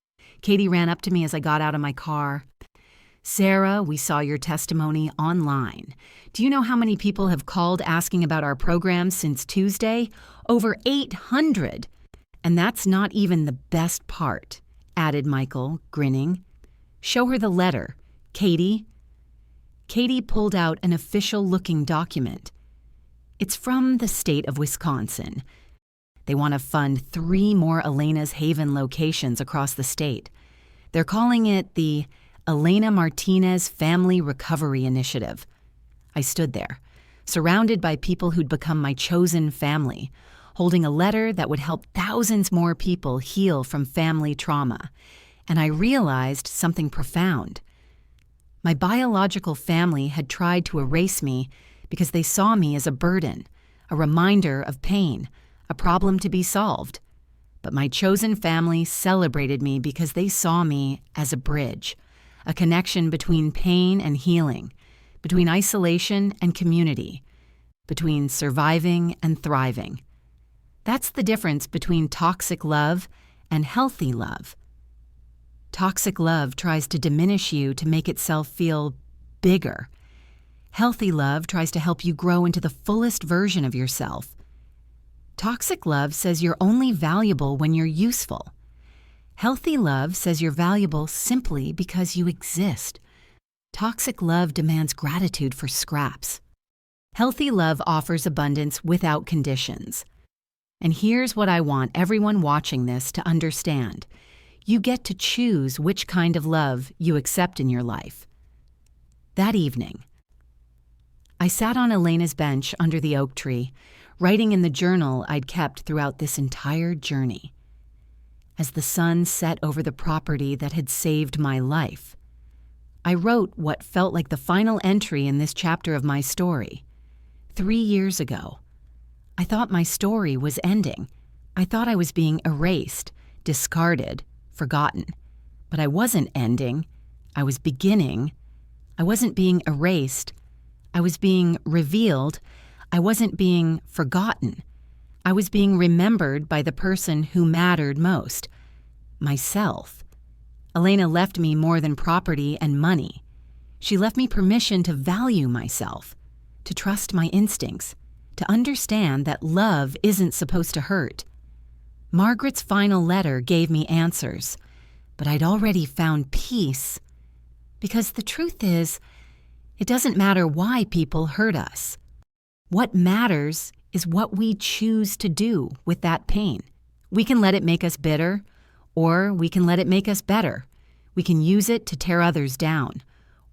Katie ran up to me as I got out of my car. "Sarah, we saw your testimony online. Do you know how many people have called asking about our program since Tuesday? Over 800. And that's not even the best part," added Michael, grinning. "Show her the letter. Katie." Katie pulled out an official-looking document. It's from the state of Wisconsin. They want to fund 3 more Elena's Haven locations across the state. They're calling it the Elena Martinez Family Recovery Initiative. I stood there, surrounded by people who'd become my chosen family, holding a letter that would help thousands more people heal from family trauma. And I realized something profound. My biological family had tried to erase me because they saw me as a burden, a reminder of pain, a problem to be solved. But my chosen family celebrated me because they saw me as a bridge, a connection between pain and healing, between isolation and community, between surviving and thriving. That's the difference between toxic love and healthy love. Toxic love tries to diminish you to make itself feel bigger. Healthy love tries to help you grow into the fullest version of yourself. Toxic love says you're only valuable when you're useful. Healthy love says you're valuable simply because you exist. Toxic love demands gratitude for scraps. Healthy love offers abundance without conditions. And here's what I want everyone watching this to understand. You get to choose which kind of love you accept in your life. That evening, I sat on Elena's bench under the oak tree, writing in the journal I'd kept throughout this entire journey. As the sun set over the property that had saved my life, I wrote what felt like the final entry in this chapter of my story. 3 years ago, I thought my story was ending. I thought I was being erased, discarded, forgotten. But I wasn't ending. I was beginning. I wasn't being erased. I was being revealed. I wasn't being forgotten. I was being remembered by the person who mattered most, myself. Elena left me more than property and money. She left me permission to value myself, to trust my instincts, to understand that love isn't supposed to hurt. Margaret's final letter gave me answers, but I'd already found peace. Because the truth is, it doesn't matter why people hurt us. What matters is what we choose to do with that pain. We can let it make us bitter, or we can let it make us better. We can use it to tear others down,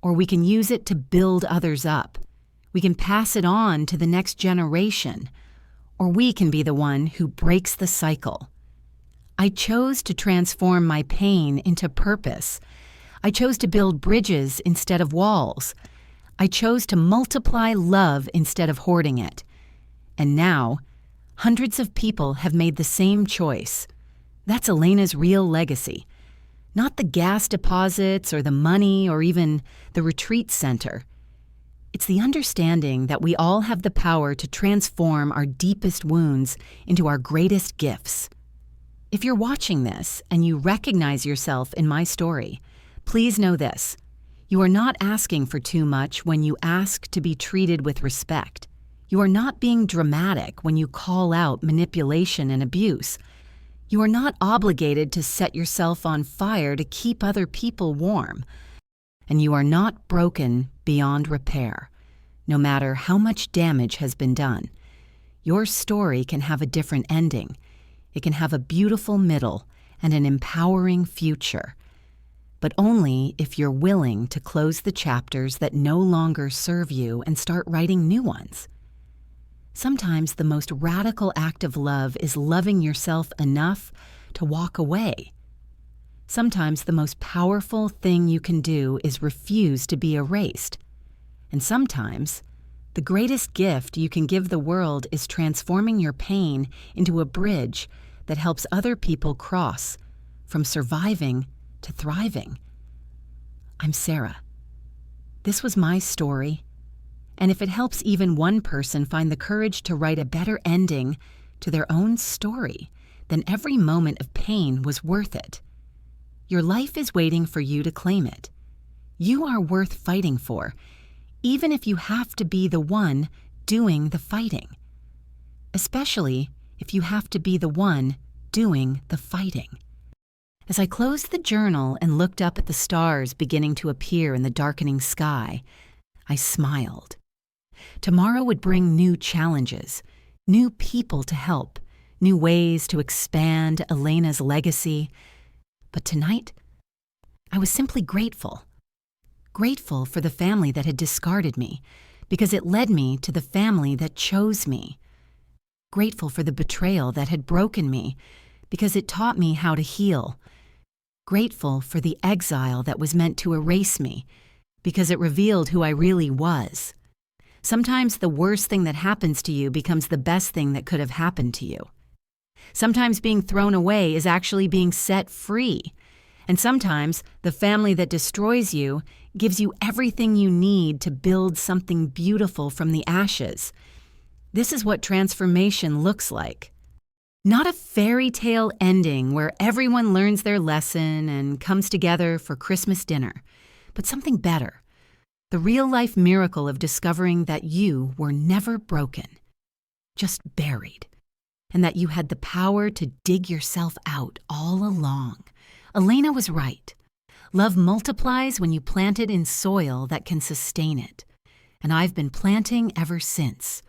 or we can use it to build others up. We can pass it on to the next generation, or we can be the one who breaks the cycle. I chose to transform my pain into purpose. I chose to build bridges instead of walls. I chose to multiply love instead of hoarding it. And now, hundreds of people have made the same choice. That's Elena's real legacy. Not the gas deposits or the money or even the retreat center. It's the understanding that we all have the power to transform our deepest wounds into our greatest gifts. If you're watching this and you recognize yourself in my story, please know this. You are not asking for too much when you ask to be treated with respect. You are not being dramatic when you call out manipulation and abuse. You are not obligated to set yourself on fire to keep other people warm. And you are not broken beyond repair, no matter how much damage has been done. Your story can have a different ending. It can have a beautiful middle and an empowering future. But only if you're willing to close the chapters that no longer serve you and start writing new ones. Sometimes the most radical act of love is loving yourself enough to walk away. Sometimes the most powerful thing you can do is refuse to be erased. And sometimes the greatest gift you can give the world is transforming your pain into a bridge that helps other people cross from surviving to thriving. I'm Sarah. This was my story. And if it helps even one person find the courage to write a better ending to their own story, then every moment of pain was worth it. Your life is waiting for you to claim it. You are worth fighting for, even if you have to be the one doing the fighting. Especially if you have to be the one doing the fighting. As I closed the journal and looked up at the stars beginning to appear in the darkening sky, I smiled. Tomorrow would bring new challenges, new people to help, new ways to expand Elena's legacy. But tonight, I was simply grateful. Grateful for the family that had discarded me, because it led me to the family that chose me. Grateful for the betrayal that had broken me, because it taught me how to heal. Grateful for the exile that was meant to erase me, because it revealed who I really was. Sometimes the worst thing that happens to you becomes the best thing that could have happened to you. Sometimes being thrown away is actually being set free. And sometimes the family that destroys you gives you everything you need to build something beautiful from the ashes. This is what transformation looks like. Not a fairy tale ending where everyone learns their lesson and comes together for Christmas dinner, but something better. The real-life miracle of discovering that you were never broken, just buried, and that you had the power to dig yourself out all along. Elena was right. Love multiplies when you plant it in soil that can sustain it. And I've been planting ever since.